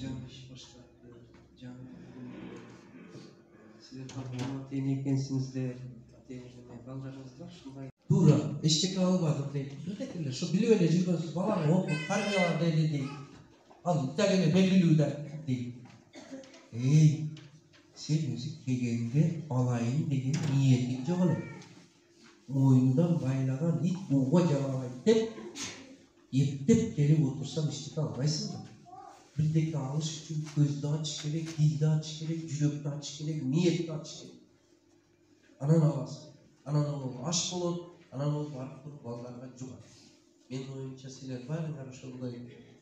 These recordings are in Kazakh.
жаңы iş başlattı, жаңы sizler tabii teyin ekensizler, teyinleme ballarınız var, şunday. Dura, eşlik almadım deyip, ötekiler, şu biliyor öyle jirgönsüz, babanı okul, karbiyalar deyip, al, İtalya'ya belirliyorlar deyip. Sen özü kegende alayın degen niyetin yok oğlum. Oyundan baylagan it buğa canavar Ептеп келіп отырсам ештеңе алмайсың ба? Бірдеке алыш үшін көзді açış керек, dilді açış керек, жүректі açış керек, ниетті açış керек. Анан аласың. Анан ол аш болады, анан ол барып тұрып балаларға жұғады. Менің ойымша сендер бәріңер ошондой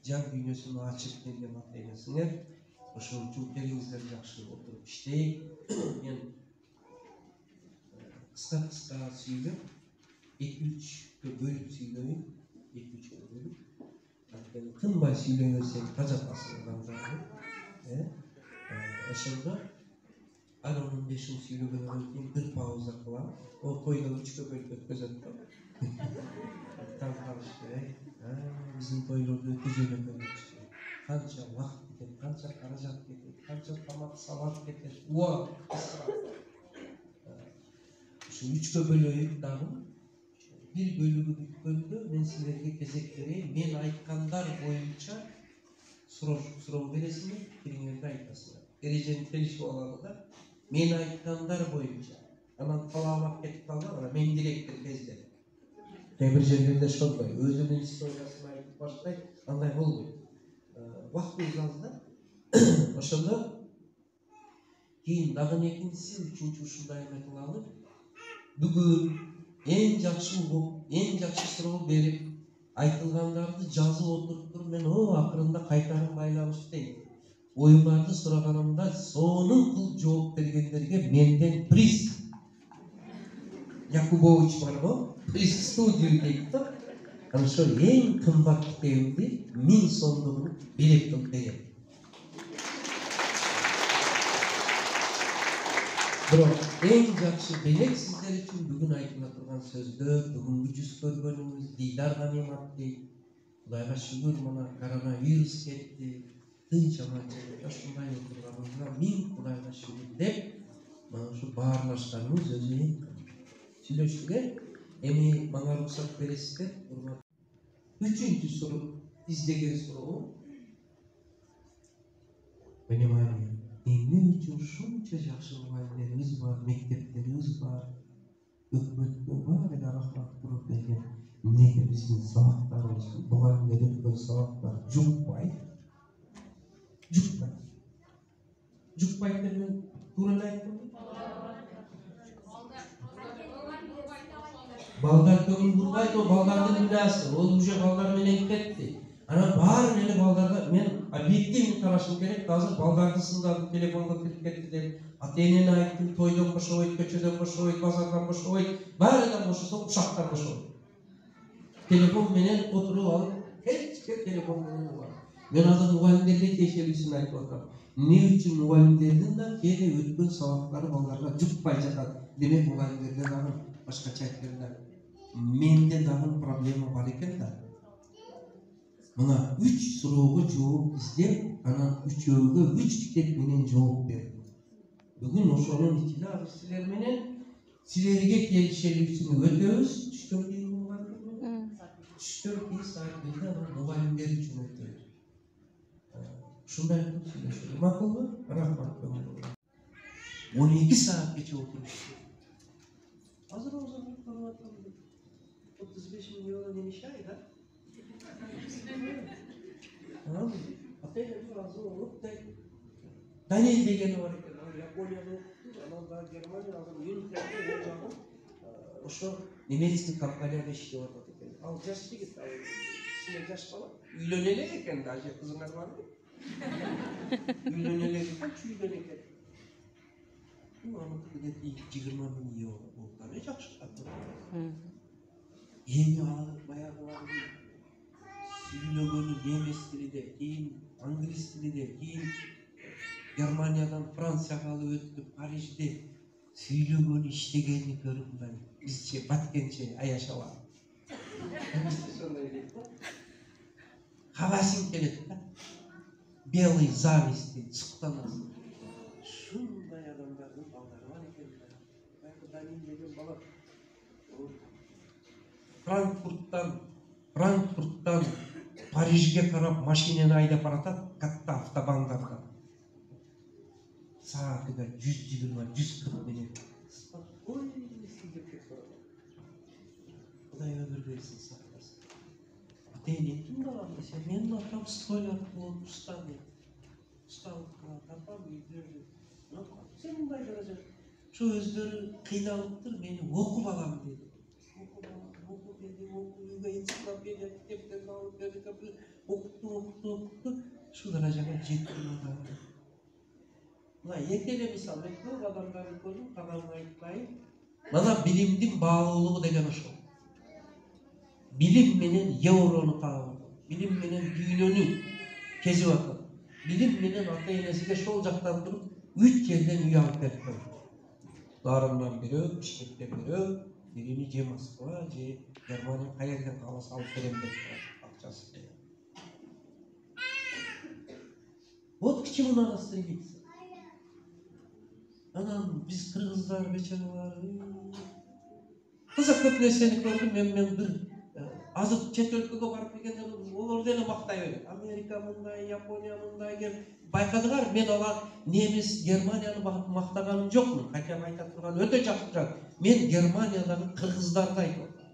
жан дүйнөсүн ачып келген ата-энесиңер, ошол үчүн келиңиздер жакшы отуруп иштейик. Мен кыска сүйлөп, 2-3 бөлүп сүйлөйүн. Tınbay söyleyersek kaç apasından zaten. Aşağıda Aron'un 5'in söylediğinden bir pauza kılan. O toyda 3 bölüp ötkezettim. Tam karıştı. Bizim toylarda öteceğine dönmüştü. Kança vakit gider, kança karacak gider, kança tamak salat gider. Uva! Şu 3 bölüp dağın. Bir bölümü bütkөндө мен силерге кезек берейин. Мен айткандар боюнча суроо бересиңер, кириңерди айтасыңар. Эрежени келишип алганда мен айткандар боюнча. Анан каламап кетип калган, анан мен директор кезде. Кээ бир жерлерде ошондой өзүнүн историясын айтып баштайт, андай болбойт. Убактыбыз аз да. Ошондо кийин дагы экинчиси, үчүнчү ушундай эме кылалы. Бүгүн en жақсы угуп, en жақсы суроо берип, айтылгандарды жазып отуруп мен о акырында кайтарым байлабыз дейм. Оюмдарды сураганымда сонун кыл жооп бергендерге менден приз. Якубович бар го, приз студию дейт да. Анан ошо эң кымбат китебимди 1000 сомдугун белек кылып берем. Бирок эң жакшы белек сиздер үчүн бүгүн айтыла турган сөздөр, бүгүнкү жүз көргөнүңүз Дидар Ганимат дейт. Кудайга шүгүр, мына коронавирус кетти, тынч аманчылыкта ушундай отурганыбызга 1000 Кудайга шүгүр деп, мына ушу баарлашканыбыз өзү эң сүйлөштүк. Эми мага уруксат бересиздер. Үчүнчү суроо, издеген суроо. Понимание. Эмне үчүн ушунча жакшы мугалимдерибиз бар, мектептерибиз бар, өкмөткө баары рахмат туруп берген. Эмнеге биздин сабактарыбыз, мугалимдер өткөн сабактар жукпайт? Жукпайт деп мен туура эле айттымбы? Балдар көңүл бурбайт, о балдардын бирасы, ол уже балдар менен кетти. Анан баарын эле балдарга мен объективный карашым керек. Азыр балдарды сындадым, телефонго кирип кетти деп, ата-энени айттым, тойдон кошобойт, көчөдөн кошобойт, базардан кошобойт, баарынан кошосо ушактан кошобойт. Телефон менен отуруп алып, кечке телефон менен угат. Мен азыр мугалимдерге тиешелүүсүн айтып атам. Эмне үчүн мугалимдердин да кээде өткөн сабактары балдарга жукпай жатат. Демек мугалимдерде дагы башкача айтканда менде дагы проблема бар экен да. Мына 3 суроого жооп издеп, анан 3-өөгө 3 китеп менен жооп бердим. Бүгүн ошонун ичинде азыр силер менен силерге келишелүүсүн өтөбүз. Түштөн кийин мугалим. Түштөн кийин саат 1-де анан мугалимдер үчүн өтөбүз. Ушундай кылып сүйлөшөлү. Макулбу? Рахмат. 12 саатча отурушту. Азыр озон көрүп атам. 35 000 евро немеше айда? Ата-энем разы болуп, Даниэль дегени бар экен, Японияда окупту, анан да Германияда Мюнхенде жагып, ошо немецкий компанияда иштеп атат экен. Ал жаш жигит, кичине жаш бала, үйлөнө элек экен да, ажы кызыңар барбы? Үйлөнө элек экен, чүйгөн экен. Анын где-то 20 000 евро болуп, жакшы катты. Эми баягыларды сүйлөгөнү немис тилинде, кийин англис тилинде, кийин Германиядан Францияга алып өтүп, Парижде сүйлөгөнү, иштегенин көрүп, бизче баткенче аяшабам. Хабасың келет да. Белый зависти, sıktanız. Şunday adamların balları var eкен. Danin деген bala. Frankfurt'tan Parij'e karab maşineni aydap baratат, katta avtobanlarda. Saatida 120, 140 menen. Oy, sizde pek sorun. Kuday ömür versin saklasın. Atayın kim balam dese, menin atam stoylat bulup ustan dedi. Ustalıkla tapam үйдөрдү. Sen bunday daraja. Şu özleri kıynalıktır, beni oku balam dedi. Oku dedi, oku. Uyga ensiklopediya kitepten alıp verdi. Okuttu. Şu darajaga jettim adam. Mına ekele misal etmiyor, adamların koydum, kanalına aytmayın. Mana bilimdin bağlılığı degen oşo. Bilim menen euronu kağıdı. Bilim menen düynönü kezip atın. Bilim menen ata-enesiga şol jaktan turup, 3 yerden uy alıp berip koydu. Darından biri, Bişkekten biri, birini je Moskva, je Germaniya kayerden kalası alıp berem berip koydu. Akçası dedi. Ot kiçimin arasına gitsin. Anam biz Kırgızlar, beçaralar, kızak köp nerseni gördüm, men bir azık chet өлкөгө барып келгенде олар деле мактай берет. Америка мындай, Япония мындай деп байкадыңар, мен ала немис, Германияны мактаганым жокмун. Кайтам айта турган өтө жакшы турат. Мен Германиядагы кыргыздарды айтып атам.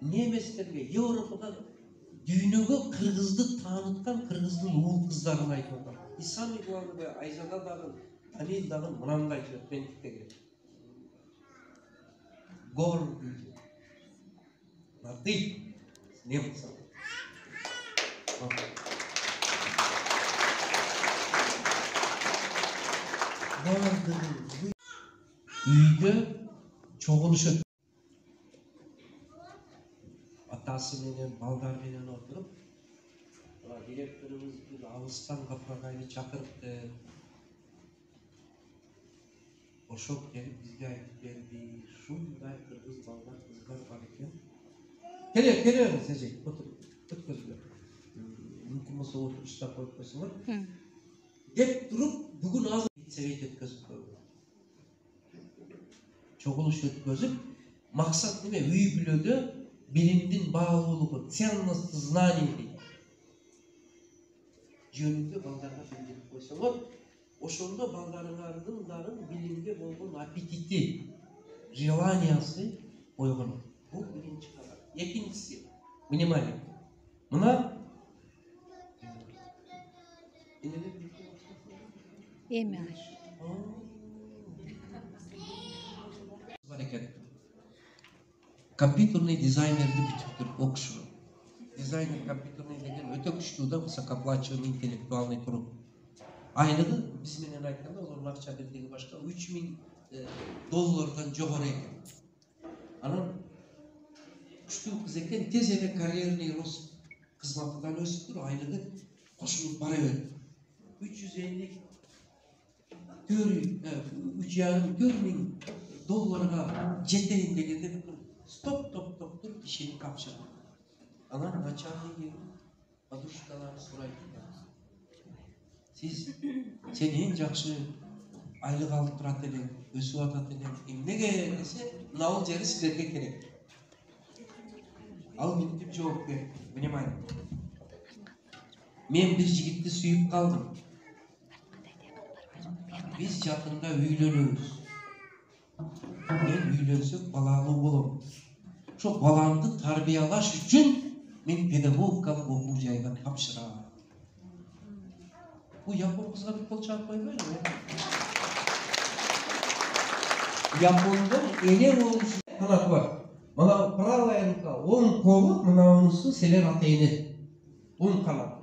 Немистерге, Европага дүйнөгө кыргызды тааныткан кыргыздын уул кыздарын айтып атам. И самый главный Айзада дагы, Алил дагы мынандай жөнөкмөндүктөгө. Гор на ты с немцем. Үйde çoğuluşu. Atası menен, balдар menен oturup, direktörümüz bir Ağustan kapıragayını çakırıptı. Oşok gelip bizge aytıp berdi. Şunday kırgız ballar, kızlar var eken. Kele Secek, otur gözüme. Mümkün olsa oturuşta koyup koysunlar. Hep durup, bugün az sevet etközüp koyuyor. Çoğuluş etközüp, maksat neme, üy bilödü, bilimdin bağlılığı, ценность знаний deyip. Jönünde baldarga bildirip koysunlar. Oşonda baldarlarının bilimde bolgun apetiti, желаниясы ойгонот. Bu birinci kadar. İkincisi, minimali. Buna Yemeği. Компьютерный дизайнерді бүтүптүр окушу. Дизайнер компьютерный деген өтө күчтүү да, высокооплачиваемый интеллектуальный труд. Айлыгы биз менен айтканда, олордун акча бирдиги башка $3000 жогору экен. Анан күчтүү кыз экен, тез эле карьерный рост кызматынан өсүп, айлыгы кошулуп бара берет. 3,5 миң долларга жетейин дегенде стоп туруп ишини капчырды. Анан начальник келип, подушкаларды сурайт. Сиз сен эң жакшы айлык алып турат элең, өсүп атат элең. Эмнеге десе, мынау жери силерге керек. Ал мынтип жооп берди. Внимание. Мен бир жигитти сүйүп калдым. Биз жакында үйлөнөбүз. Мен үйлөнсөм балалуу болом. Ошо баламды тарбиялаш үчүн мен педагогикалык окуу жайга тапшырам. Bu Japon kızga bir kol çarp koymayın mı? Japon'da ele oluşu kanat var. Bana правая рука, 10 kolu, bana onusu seler atayını. 10 kanat.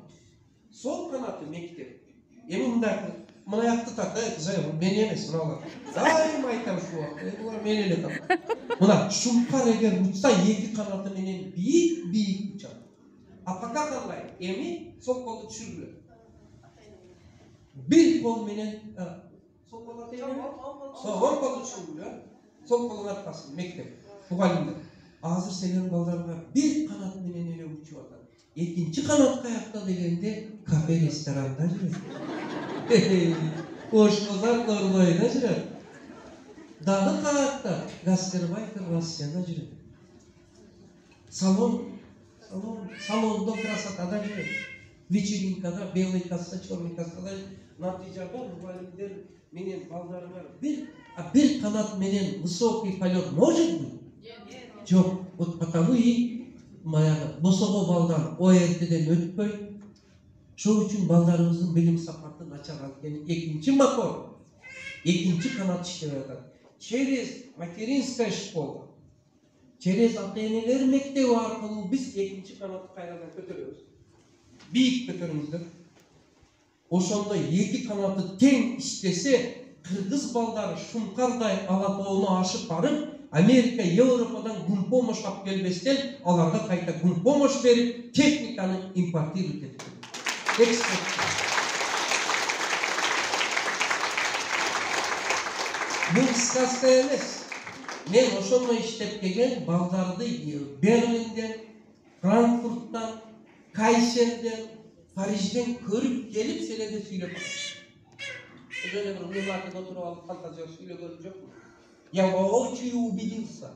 Sol kanatı mektep. Emin derdi, bana yaktı taktı, kızay, beni yemesin Allah. Daima aytam şu vakti, bunlar beni ele kapı. Buna şumpar eğer uçsa 7 kanatı menen büyük uçar. Apaka kanlay, emin sol kolu düşürülür. Bir kol menen, sol kol atayını, sol kolu düşürülür. Sol kolun arkası, mektep, muhallimde. Hazır senin ballarına bir kanat menen ele uçuyor adam. Экинчи канат каякта дегенде кафе ресторанда жүрөт. Ошкозар Норбайда жүрөт. Дагы каякта гастарбайтер Россияда жүрөт. Салонда красотада жүрөт. Вечеринкада, белый касса, черный кассада натыйжада мугалимдер менен балдарыңар бир канат менен высокий полет может быть? Жок. Вот потому и маяга босого балдар ОРТден өтпөй. Шол үчүн балдарыбыздын билим сапаты начар экен. Экинчи мотор, экинчи канат иштеп атат. Через материнская школа, через ата-энелер мектеби аркылуу биз экинчи канатты кайрадан көтөрөбүз. Бийик көтөрүңүздөр. Ошондо эки канаты тең иштесе, кыргыз балдары шумкардай алатоону ашып барып, Америка, Европадан гумпомош алып келбестен, аларга кайта гумпомош берип, техниканы импортировать этип. Экспорт. Бул сказка эмес. Мен ошондо иштеп келген балдарды Берлинден, Франкфурттан, Кайсерден, Парижден көрүп келип селеде сүйлөп атат. Ошондо бир уйлатып отуруп алып фантазия сүйлөгөнүм жокмун. Я воочию убедился,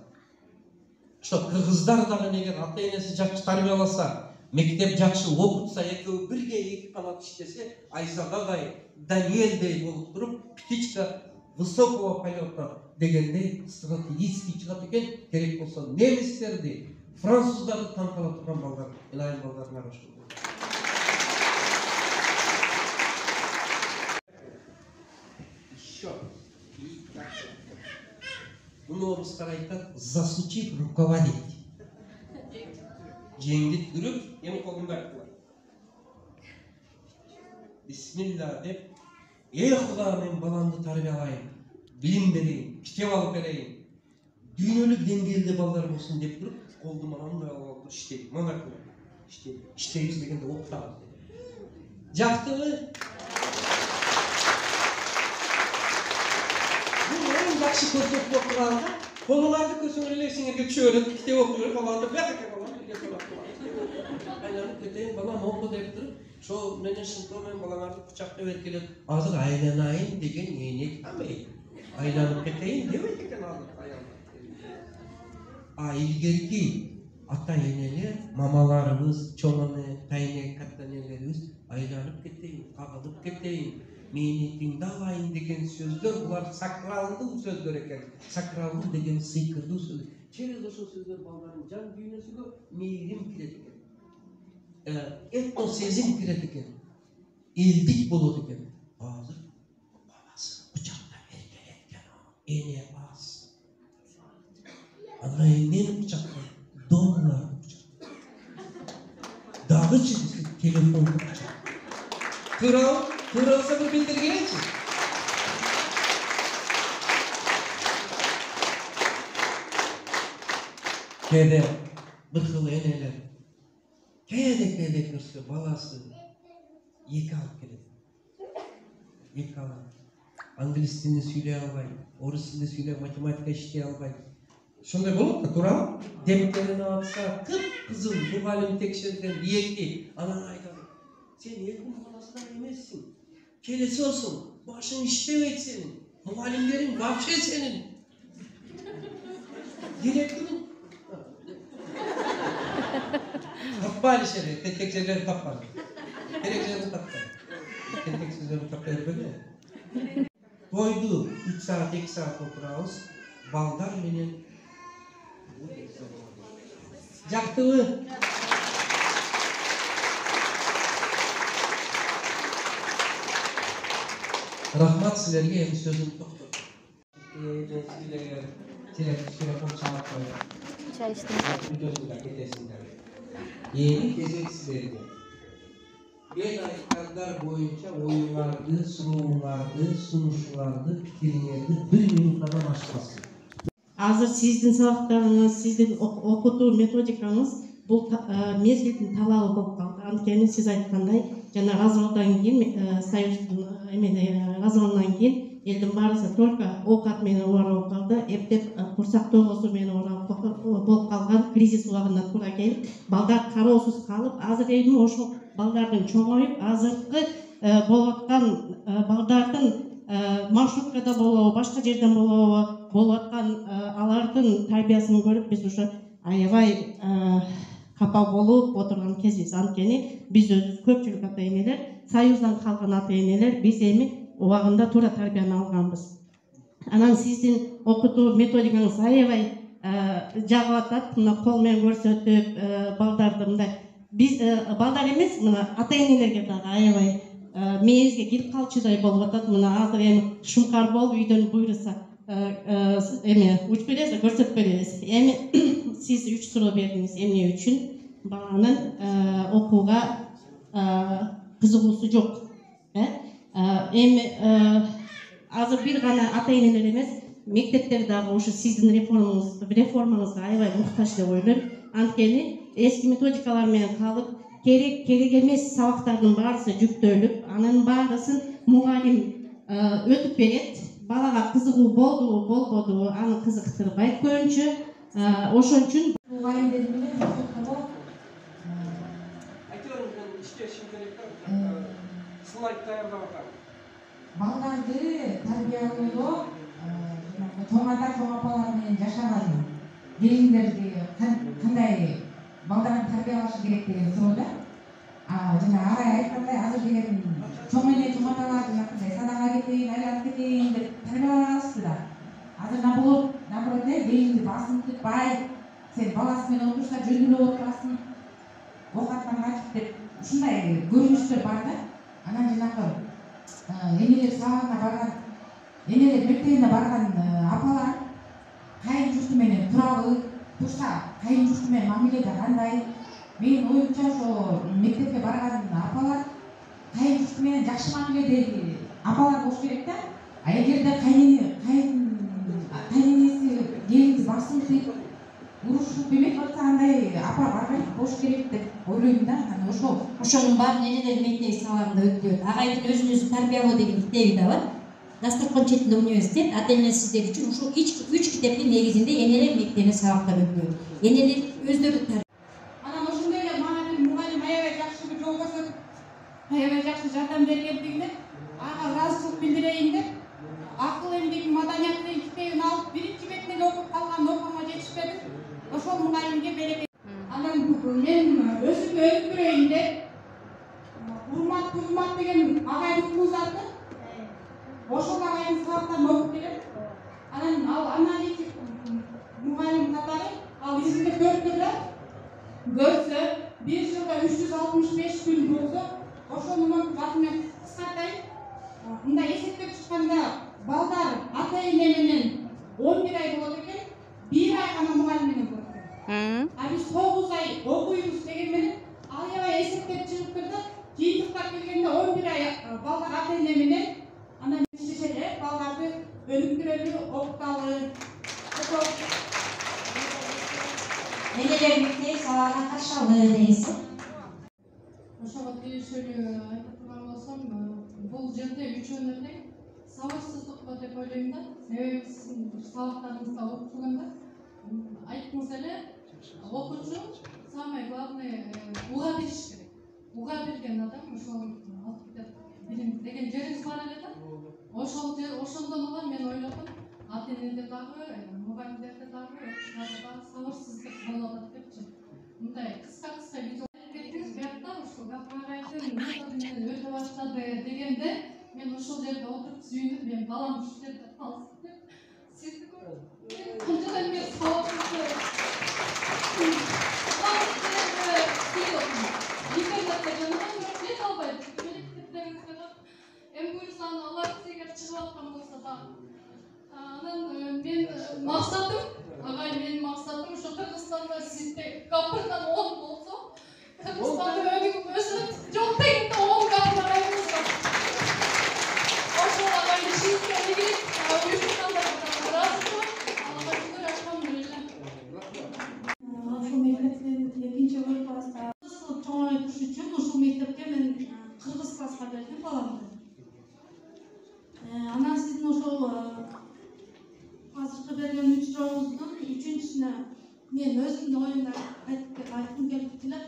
что кыргыздар дагы эгер ата-энеси жакшы тарбияласа, мектеп жакшы окутса, экөө бирге эки канат иштесе, Айзададай, Даниэлдей болуп туруп, птичка высокого полета дегендей стратегический чыгат экен. Керек болсо немистерди, француздарды тантала турган балдар, элайым балдарына ошол. Еще. Bunu oruslar aytат, засучив руководить. Жеңди түрүп, эми колумда кылат. Бисмилла деп, Куда мен баламды тарбиялайын, билим берейин, китеп алып берейин, дүйнөлүк деңгээлде балдар болсун деп туруп, колду мындай алып иштейт. Мына иштейбиз дегенде октабыз. Жактыбы? Жакшы көрсөтүп отурганда, колуңарды көрсөңөр эле сиңерге чөөрөт, китеп окуйбер, балаңды бияка балам, бирге сурап. Айланып кетейин, балам оку деп туруп, ошол менен шынтоо менен балаңарды кучактап эркелеп, азыр айланайын деген эне камей. Айланып кетейин дебейт экен азыр аялдар. Илгерки ата-энелер, мамаларыбыз, чоң эне, тайне, катта энелерибиз айланып кетейин, кагылып кетейин, мени тыңдабайын деген сөздөр, булар сакралдуу сөздөр экен. Сакралдуу деген сыйкырдуу сөз. Через ошол сөздөр балдардын жан дүйнөсүгө мейрим кирет экен. Этно сезим кирет экен. Элдик болот экен. Азыр баласын кучактап эркелеткен эне аз. Ана эмнени кучактап? Долларды кучактап. Дагычы телефонду кучактап. Туралса bir bildirgeyçi. Kede, bıkılı eneler. Kede kırsı, balası. Eki alıp geledi. Eki alıp. Anglis dilini söyleye albay, Orus dilini söyleye matematika işleye albay. Şunday bolup da tural, demiklerini atsa, kıp-kızıl, muhalim tekşerden eki. Anan aydan, sen ekun balasından emezsin. Kelesi olsun, başın işlemek senin, muhallimlerin vahşe senin. Direktörün. Kapbali şerri, tek şeyleri kapbali. Gerekçelerini kapbali. Tek sözlerini kapbali böyle. Koydu, 3 saat, 2 saat oturağız, baldar menen. Jaktığı. Rahmat sizlerge endi sözüm to'xtatdi. Telefon çalıp qo'ydi. Çay içtim. Videosunda ketesizler. Yeni kezek sizlerge. Ben aytganlar boyunca oyunlardı, sunumlardı, sunuşlardı, fikirlerdi 1 minutlardan aşmasın. Азыр сиздин сабактарыңыз, сиздин окутуу методикаңыз бул мезгилдин талабы болуп калды. Анткени сиз айткандай, жана газылуудан кийин, союздун газылуудан кийин элдин баарысы только оокат менен оорап калды. Эптеп курсак тогосу менен оорап болуп калган, кризис убагында туура келип, балдар кароосуз калып, азыр эми ошол балдардын чоңоюп, азыркы болуп аткан балдардын маршруткада болобу, башка жерден болуп аткан алардын тарбиясын көрүп биз ушу аябай капа болуп отурган кезибиз. Анткени биз өзүбүз көпчүлүк ата энелер, союздан калган ата энелер, биз эми убагында туура тарбияны алганбыз. Анан сиздин окутуу методикаңыз аябай жагып атат. Мына кол менен көрсөтүп, балдарды мындай биз балдар эмес, мына ата энелерге дагы аябай мээңизге кирип калчудай болуп атат. Мына азыр эми шумкар болуп үйдөн буйруса эме уч беребиз, көрсөтүп беребиз. Эми сиз 3 суроо бердиңиз. Эмне үчүн баланын окууга кызыгуусу жок? Эми азыр бир гана ата энелер эмес, мектептер дагы ушу сиздин реформаңызга аябай муктаж деп ойлойм. Анткени эски методикалар менен калып, керек эмес сабактардын баарысы жүктөлүп, анын баарысын мугалим өтүп берет. Балага кызыгуу болдубу, болбодубу, аны кызыктырбайт көбүнчө. Ошон үчүн мугалимдер менен окутканда слайд даярдап атам. балдарды тарбиялоодо чоң ата, чоң апалар менен жашаган келиндерди кандай балдарын тарбиялашы керек деген суроода, жана арай айткандай, азыр деген чоң эне, чоң аталар жанакындай садага кетейин, айланып кетейин деп тарбиялабайбызбы да. Азыр наоборот келинди басынтпай, сен баласы менен отурса жөнүнө отурасың, оокаттан качып деп ушундай көрүнүштөр бар да. Анан жанагы энелер сабагына барган, энелер мектебине барган апалар кайын журту менен турса, кайын журту менен мамиледе кандай? Менин оюмча ошо мектепке барган апалар кайын журту менен жакшы мамиледеги апалар болуш керек да. Эгерде кайненеси келинди басынтып, урушуп эмек болсо, андай апа барбай болуш керек деп ойлойм да. Анан Ошонун баарын энелер мектеби сабагында өтүлөт. Агайдын өзүн тарбиялоо деген китеби да бар. Дасторкон четинде университет, ата энесиздер үчүн ушул 3 китептин негизинде энелер мектебинде сабактар өтүлөт. Энелер өздөрү Анан ошондой эле мага бир мугалим аябай жакшы бир жол көрсөтүп, аябай жакшы жардам бергендигине ага ыраазычылык билдирейин деп, акыл эмгеги маданиятынын китебин алып, биринчи бетине эле окуп калган, окууга жетишпеди. Ошол мугалимге береке. Анан мен өзүмө өнүктүрөйүн деп, урмат деген агайдыкыбыз бар да. Ошол агайдын сабактарын окуп келем. Анан ал аналитик мугалим катары, ал изинде көрсө, bir жылда 365 күн болсо, ошонун атымен кыскартайын. Мындай эсептеп чыкканда, балдар ата эне менен 11 ай болот экен, 1 ай гана мугалим менен болот экен. Биз 9 ай окуйбуз деген менен аябай эсептеп чыгып турду. Жыйынтыктап келгенде 11 ай балдар ата эне менен анан иштешеле, балдарды өнүктүрөлү, окуталы. энелер мектеби сабагына катышалы дегенсиз. Ошого тиешелүү айтып турган болсом, бул жерде үчөөнө тең сабырсыздык деп ойлойм да. Себеби сиздин сабактарыңызда окуп жүргөндө айттыңыз эле, окуучу самое главное уга билиш керек. Уга билген адам ошол билим деген жериңиз бар эле да. Ошондон улам мен ойлодум, ата энеде дагы, мугалимдерде дагы, окуучуларда дагы сабырсыздык болуп атат депчи. Мындай кыска видео беттиңиз, биякта ушул агайдын методу менен өтө баштады дегенде, мен ошол жерде отуруп сүйүнүп, мен балам ушул жерде калсын деп, сизди көрүп, канчадан бери сабагымды интернетте жанаган жете албайт. Эми буюрса аны аларсыз эгер чыгып аткан болсо дагы. Анан мен максатым, агай менин максатым ушу Кыргызстанда сизде капырдан 10 болсо, Кыргызстанда өнүгүп өсөт. Жок дегенде 10 капыр агайыбыз бар. Ошол агайды чыгып керек, уюштурганда ыраазымын. Аллага шүгүр, алхамдулилла. Ошол мектептен экинчи класста чоңойтуш үчүн ушул мектепке мен кыргыз класска бердим баламды. Анан сиздин ошол азыркы берген учуруңуздун үчүнчүсүнө мен өзүмдүн оюмду айткым келип эле.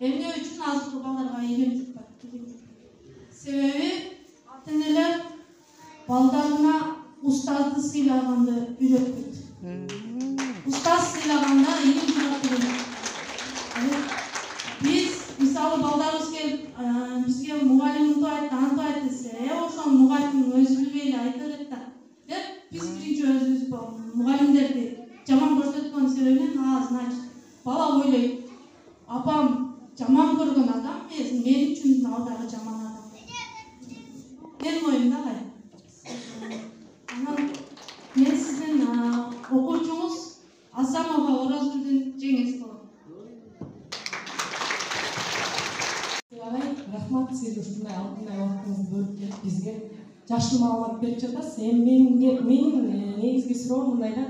Эмне үчүн азыркы балдарга үйрөнүп жатпайт? Себеби ата энелер балдарына устазды сыйлаганды үйрөтпөйт. Устаз сыйлаганда илим жумат керек. Биз мисалы балдарыбыз келип бизге мугалим антип айтты, антип айтты десе, ошол мугалим өзү билбей эле айта берет да. Деп биз биринчи өзүбүз мугалимдерди жаман көрсөткөн себебинен значит бала ойлойт. Апам жаман көргөн адам мен үчүн ал дагы жаман адам. Менин оюм да кай. Анан мен сиздин окуучуңуз Асамова Оразгүлдүн жеңиңиз болот. Рахмат, сиз ушундай алтындай убактыңызды бөлүп келип бизге жакшы маалымат берип жатасыз. Эми менин негизги суроом мындай да,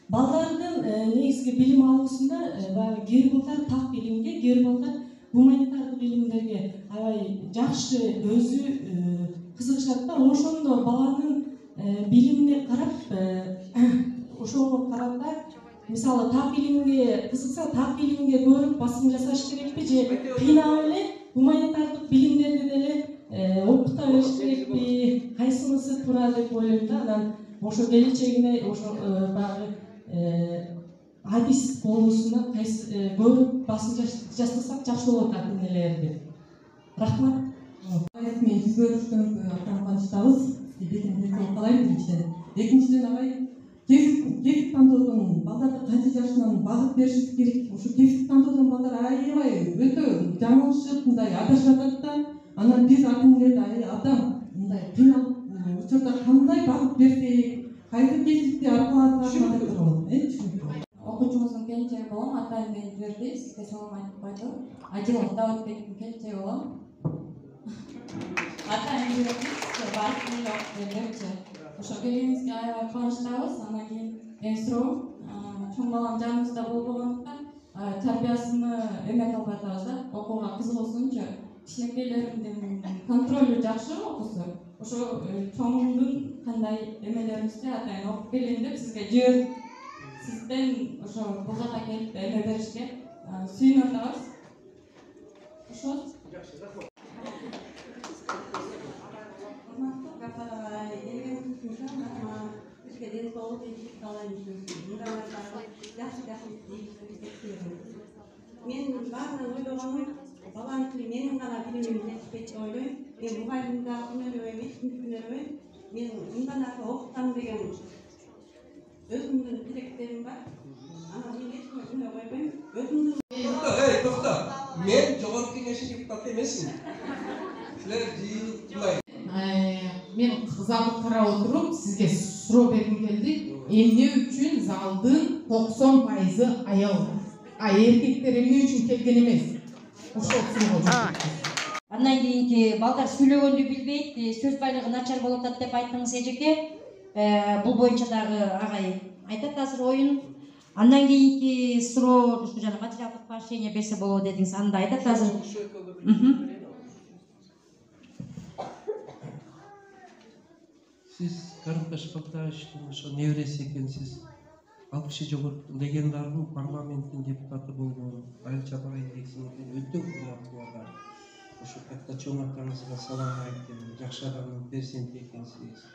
балдардын негизги билим алуусунда баягы кээ бир балдар так билимге, кээ бир балдар гуманитардык билимдерге аябай жакшы өзү кызыгышат да. Ошондо баланын билимине карап, ошого карата мисалы так билимге кызыкса, так билимге көрүп басым жасаш керекпи же кыйнап эле гуманитардык билимдерди деле окута бериш керекпи? Кайсынысы туура деп ойлойм да. Анан ошо келечегине ошо баягы адис конусуна көрүп басым жасасак жакшы болот ата энелерди. Рахмат. Мен жүз көрүштөн абдан кубанычтабыз. Бетиңизди каалайм биринчиден. Экинчиден агай кесип тандоодон балдарды канча жашынан багыт беришибиз керек. Ошо кесип тандоодон балдар аябай өтө жаңылышып, мындай адашып атат да. Анан биз ата энелерди абдан мындай кыйналып учурда кандай багыт берсек, кайсы кесипти аркаласак деп турабыз. Түшүнүктүү. Окуучуңуздун келечеги болом, атайын мен жиберди, сизге салам айтып койду. Адилов Давытбектин келечеги болом. Атайын жибердиңиз, барып ошо келгениңизге аябай кубанычтабыз. Анан кийин эми суроом, чоң балам жаныбызда болбогондуктан тарбиясыны эметип албай атабыз да. Окууга кызыгуусунчу кичинекейлердин контролу жакшыры окуусу. Ошо чоңдун кандай эмелерибизди атайын окуп келейин деп сизге жибердим. Сизден ошо бул жака келип эме беришке сүйүнүп атабыз. Ошо бизге денсаулык ийгилик каалайм. Мен баарынан ойлогонум, баланыкы менин гана билимим жетишпейт деп ойлойм. Мен мугалим дагы күнөөлөбөйм, эч кимди күнөөлөбөйм. Мен мындан ары окутам деген өзүмдүн тилектерим бар. Анан мен эч кимге күнөө койбойм. Өзүмдүн Токто. Мен жогорку кеңештин депутаты эмесмин. Силер жыйылбай. Мен кызабык карап отуруп сизге суроо бергим келди. Эмне үчүн залдын 90% аял? Эркектер эмне үчүн келген эмес? Ошол суроого жооп бериңиз. Андан кийинки балдар сүйлөгөндү билбейт, сөз байлыгы начар болуп атат деп айттыңыз эжеке. Бул боюнча дагы агай айтат азыр оюн. Андан кийинки суроо ушу жана материалдык поощрение берсе болот дедиңиз. Анда айтат азыр. Сиз Карымташ Калтаевичтин ошо небереси экенсиз. Ал киши жогорку легендардын парламенттин депутаты болгон. Айылча бай индексинин өтө урматтуу адам. Ошо катта чоң атаңызга салам айтып, жакшы адамдын перзенти экенсиз.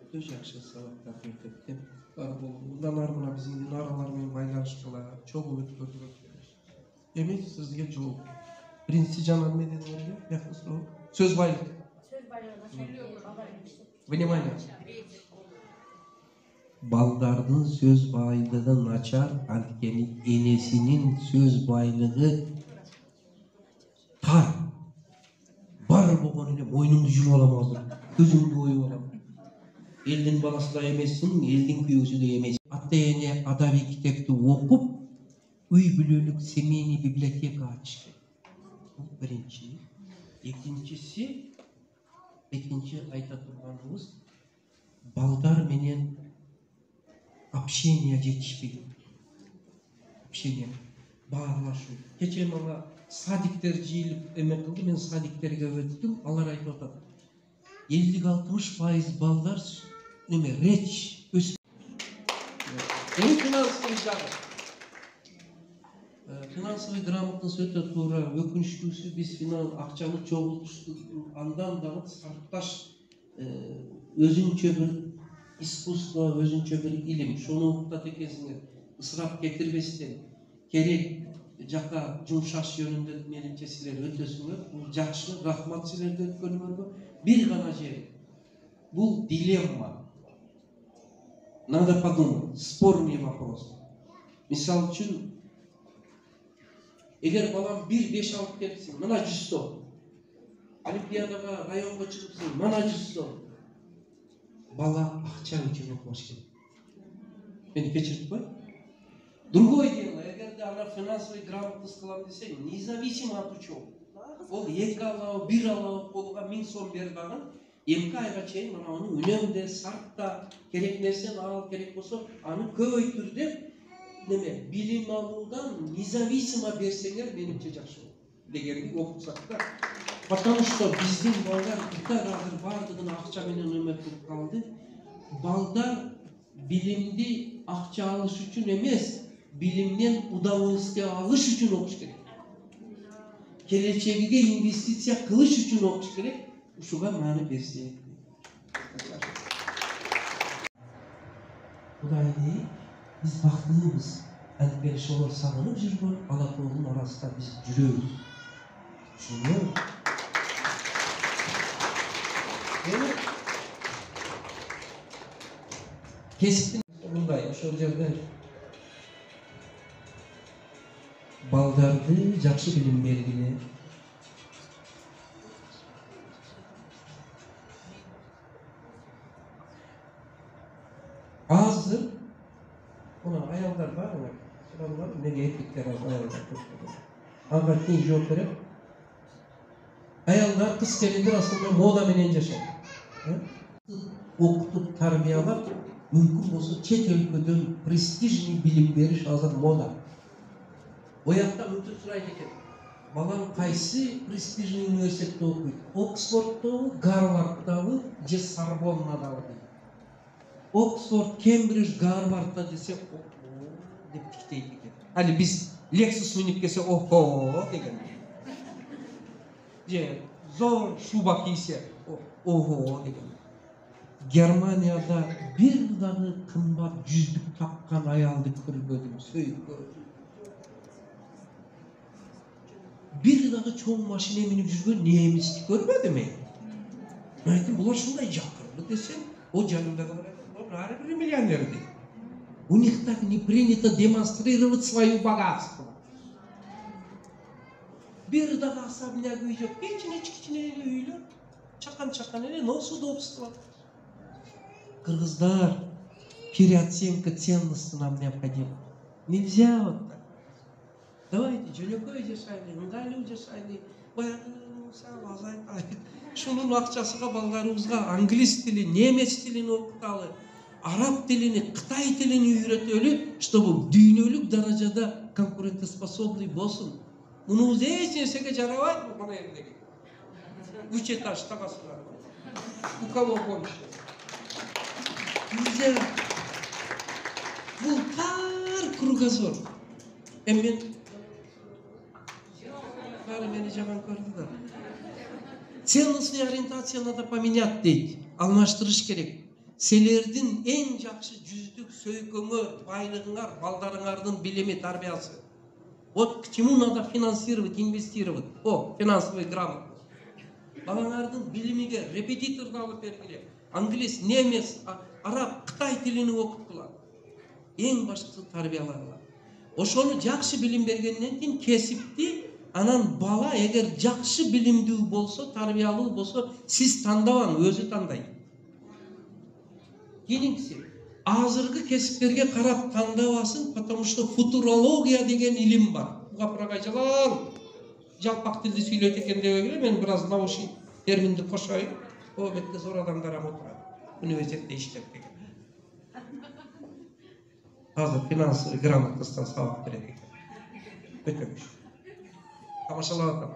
Өтө жакшы сабактар берип деп мындан ары мына биздин наралар менен байланышкыла чогуу өткөрүлөт. Эми сизге жооп. Биринчи жана эме дедиңерби? Бияка суроо. Сөз байлык. Внимание. Балдардын сөз байлыгы начар, анткени энесинин сөз байлыгы тар. Бар болгон эле мойнумду жууп алам азыр. Көзүмдү оюп алам. Элдин баласы да эмессиң, элдин күйөөсү да эмес. Ата эне адаби китепти окуп, үй бүлөлүк семейный библиотека ачыш керек. Бул биринчи. Экинчи айта турганыбыз, балдар менен общение жетишпейт. Общение, баарлашуу. Кечээ мага садиктер жыйылып эме кылды, мен садиктерге өттүм, алар айтып атат. 50-60% ballar neme reç ös. En finansal jagı. Finansal gрамотность өтө туура. Өкүнүчтүүсү биз акчаны чогултушту андан дагы сарпташ өзүнчө бир искусство, өзүнчө бир илим. Шуну уктат экенсиңер. Ысырап кетирбестен керек жака жумшаш жөнүндө менимче силер өтөсүңөр. Бул жакшы, рахмат силерге өткөнүңөргө. Бир гана жери. Бул дилемма. Надо подумать. Спорный вопрос. Мисал үчүн, эгер балам 1-5 алып кетсин, мына 100 сом. Олимпиадага, районго чыгыпсың, мына 100 сом. Бала акча үчүн окумаш керек. Мени кечирип кой. Другое дело, эгер да ана финансовый грамотность кылам десең, независимо от учебы. Ол 2 алабы, 1 алабы болуга 1000 сом бер дагы, 2 айга чейин мына аны үнөмдө, сартта керек нерсени ал, керек болсо аны көбөйтүр деп неме билим алуудан независимо берсеңер менимче жакшы болот дегенди окутсак да. Потому что биздин балдар азыр бардыгын акча менен эметип калды. Балдар билимди акча алыш үчүн эмес, билимден удовольствие алыш үчүн окуш керек. Келечегиге инвестиция кылыш үчүн окуш керек. Ушуга маани берсек. Кудайны biz бактылыбыз. Анткени ошолор сагынып жүргөн ала тоонун арасында биз жүрөбүз. Ушуну кесиптин мындай ошол жерде балдарды жакшы билим бергиле. Азыр мына аялдар бар, сурандар, неге эркектер аялдар көп. Ага тиң жооп берет. Аялдар кыз келиндер асылда мода менен жашайт. Окутуп тарбиялап, мүмкүн болсо чет өлкөдөн престижный билим бериш азыр мода. Оякта өтүп сурайт экен. Балам кайсы престижный университетте окуйт? Оксфорддобу, Гарварддабы же Сорбоннадабы дейт. Оксфорд, Кембридж, Гарвардда десе деп тиктейт экен. Али биз Lexus минип келсе охо деген. Же зор шуба кийсе охо деген. Германияда бир дагы кымбат жүздүк таккан аялды көрбөдүм, сөйкөдүм. Бир дагы чоң машина минип жүргөн немисти көрбөдүм мен. Мен айттым, булар ушундай жакырлы десем, о жанымдагылар ар бир миллионер дейт. У них так не принято демонстрировать свое богатство. Бир дагы особняк үй жок, кичине үйлөр, чакан эле, но с удобством. Кыргыздар, переоценка ценности нам необходима. Нельзя вот так. Давайте жөнөкөй жашайлы, ыңгайлуу жашайлы, баягы азайтайлы. Шунун акчасыга балдарыбызга англис тили, немец тилин окуталы, араб тилини, кытай тилини үйрөтөлү, чтобы дүйнөлүк даражада конкурентоспособный болсун. Мунубуз эч нерсеге жарабайт, мына эмнеге. 3 этаж тагасыңар. У кого больше? Нельзя. Бул тар кругозор. Мен баары мени жаман көрдүлөр. Ценностный ориентация надо поменять дейт. Алмаштырыш керек. Силердин эң жакшы жүздүк сөйкөңөр, байлыгыңар, балдарыңардын билими, тарбиясы. Вот к чему надо финансировать, инвестировать. Финансовый грамотность. Балаңардын билимиге репетиторду алып бергиле. Англис, немец, араб, кытай тилини окуткула. Эң башкысы тарбиялангыла. Ошону жакшы билим бергенден кийин кесипти анан бала эгер жакшы билимдүү болсо, тарбиялуу болсо, сиз тандабаң, өзү тандайт. Кийинкиси, азыркы кесиптерге карап тандабасын, потому что футурология деген илим бар. Буга прогайжалаң. Жалпак тилди сүйлөйт экен дебегиле, мен бир аз научный терминди кошоюн. О бетте зор адамдар отурат. Университетте иштеп деген. Азыр финансовый грамотностьтан сабак берет экен. Өтөмүш. Тамашалап атам.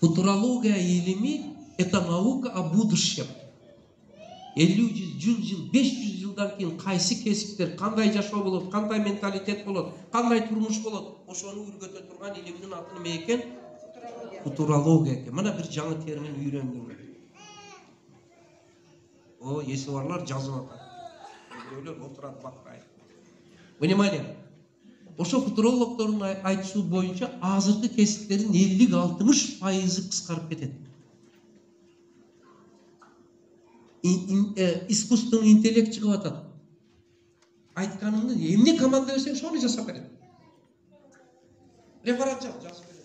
Футурология илими Это наука о будущем. 50 жыл, 500 жылдан кейін қайсы кесіптер, қандай жашоо болот, қандай менталитет болот, қандай турмуш болот, ошону үргөтө турган илимдин аты неме экен? Футурология экен. Мына бир жаңы термин үйрөндүм. О, эси барлар жазып атат. Бирөөлөр отурат бакырайт. Внимание. Ошо футурологдордун айтышуу боюнча азыркы кесиптердин 50-60% кыскарып кетет. Искусственный интеллект чыгып атат. Айтканыңды эмне команда берсең, шону жасап берет. Реферат жазып берет.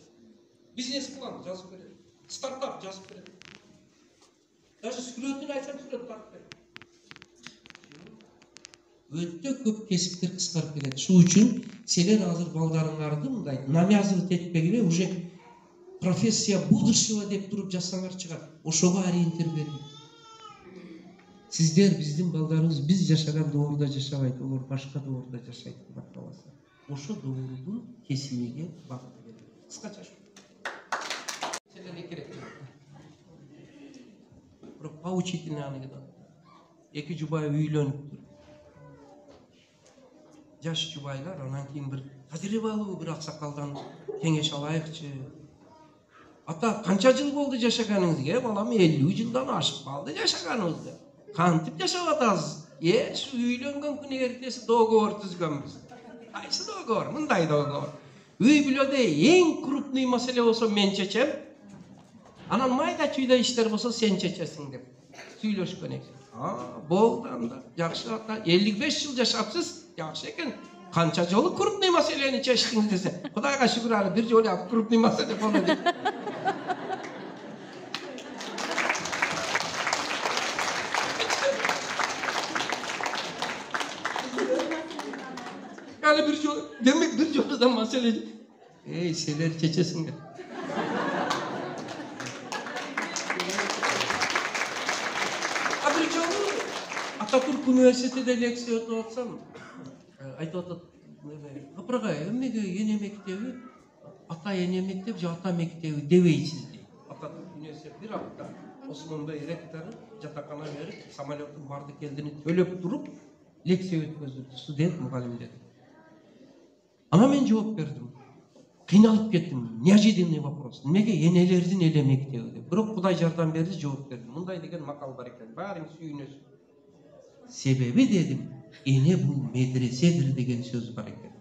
Бизнес план жазып берет. Стартап жазып берет. Даже сүрөтүн айтсаң сүрөт тартып берет. Өтө көп кесиптер кыскарып кетет. Шу үчүн силер азыр балдарыңарды мындай навязывать этпегиле, уже профессия будущего деп туруп жазсаңар чыгат. Ошого ориентир бериң. Сиздер биздин балдарыбыз биз жашаган доордо жашабайт, олар башка доордо жашайт деп каласа. Ошо доордун кесибиге багып бериң. Кыскача шу. Силерге керек. Бирок поучительный аныкыдан. Эки жубай үйлөнүптүр. Жаш жубайлар анан кийин бир тажрыйба алуу бир аксакалдан кеңеш алайыкчы. Ата, канча жыл болду жашаганыңызга? Балам 50 жылдан ашып калды жашаганыбызга. Кантип жашап атасыз? Şu үйлөнгөн күнү эртеси договор түзгөнбүз. Кайсы договор? Мындай договор. Үй бүлөдө эң крупный маселе болсо мен чечем. Анан майда чүйдө иштер болсо сен чечесиң деп сүйлөшкөн экен. Болду анда. Жакшы ата, 55 жыл жашапсыз. Жакшы экен. Канча жолу крупный маселени чечтиңиз десе. Кудайга шүгүр аны бир жолу крупный маселе болду деп. Yani bir jol, demek bir joldan mesele. Şeyler çeçesinde. Bir jol, Atatürk Üniversitede leksiya ötüp atsam, aytып атат, Капырга, эмнеге эне мектеби, ата эне мектеп, же ата мектеби дебейсиз дейт. Atatürk Üniversitesi bir hafta Osmanlı rektorу жатакана берип, самолеттин барды келдини төлөп туруп, leksiya өткөздүrdү, студент мугалимдер. Ana men cevap verdim. Kıynalıp kettim. Неожиданный вопрос. Немеге энелердин эле мектеби деп. Бирок Кудай жардам берди, жооп бердим. Мындай деген макал бар экен. Баарың сүйүнөсүң. Себеби дедим, эне бул медреседир деген сөз бар экен.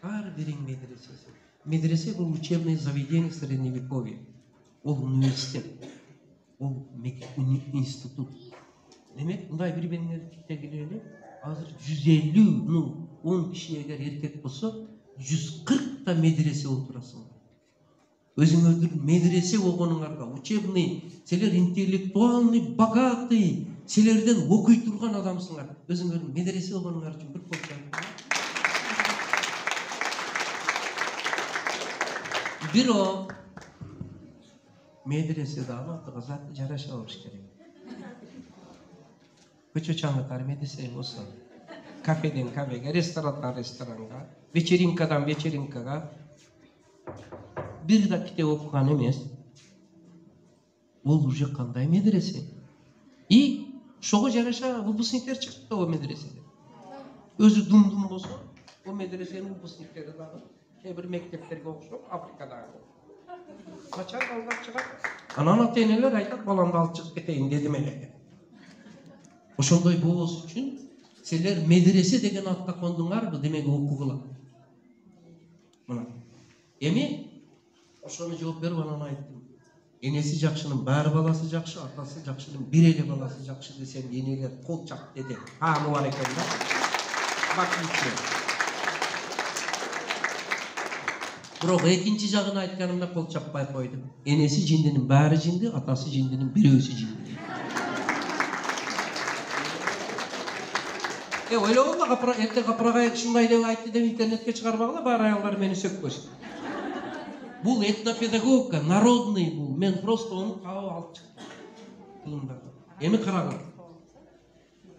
Ар бириң медресеси. Медресе бул учебное заведение средневековья. Ол университет. Ол институт. Демек, мындай бир-бириңерди тиктегиле, азыр 150, 10 киши эгер эркек болсо, 140 та медресе отурасыңар. Өзүңөрдүн медресе болгонуңарга, учебный, силер интеллектуальный, богатый, силерден окуй турган адамсыңар. Өзүңөрдүн медресе болгонуңар үчүн бир кол чалып. Бирок медреседе атыга заты жараша болуш керек. Көчө чаңгытар медресе болсо, кафеден кафеге, ресторандан ресторанга, вечеринкадан вечеринкага бир да китеп окуган эмес. Ол уже кандай медресе? И ошого жараша выпускниктер чыкты о медреседе. Өзү дум-дум болсо, о медресенин выпускниктери дагы кээ бир мектептерге окшоп, Африкадагы начар балдар чыгат. Анан ата-энелер айтат, баламды алып чыгып кетейин дедим эле. Ошондой болбош үчүн силер медресе деген атка кондуңарбы, демек окугула. Мына. Эми ошону жооп берип анан айттым. Энеси жакшынын баары баласы жакшы, атасы жакшынын бир эле баласы жакшы десем, энелер кол чап деди. Камы бар экен да. Бакчы. Бирок экинчи жагын айтканымда кол чаппай койдум. Энеси жиндинин баары жинди, атасы жиндинин бирөөсү жинди. Ойлогонда эртең Капыргай ушундай деп айтты деп интернетке чыгарбагыла, баары аялдар мени сөкпөсүн. Бул этнопедагогика, народный бул. Мен просто ону кабып алып чыктым. Тылымдагы. Эми карагыла.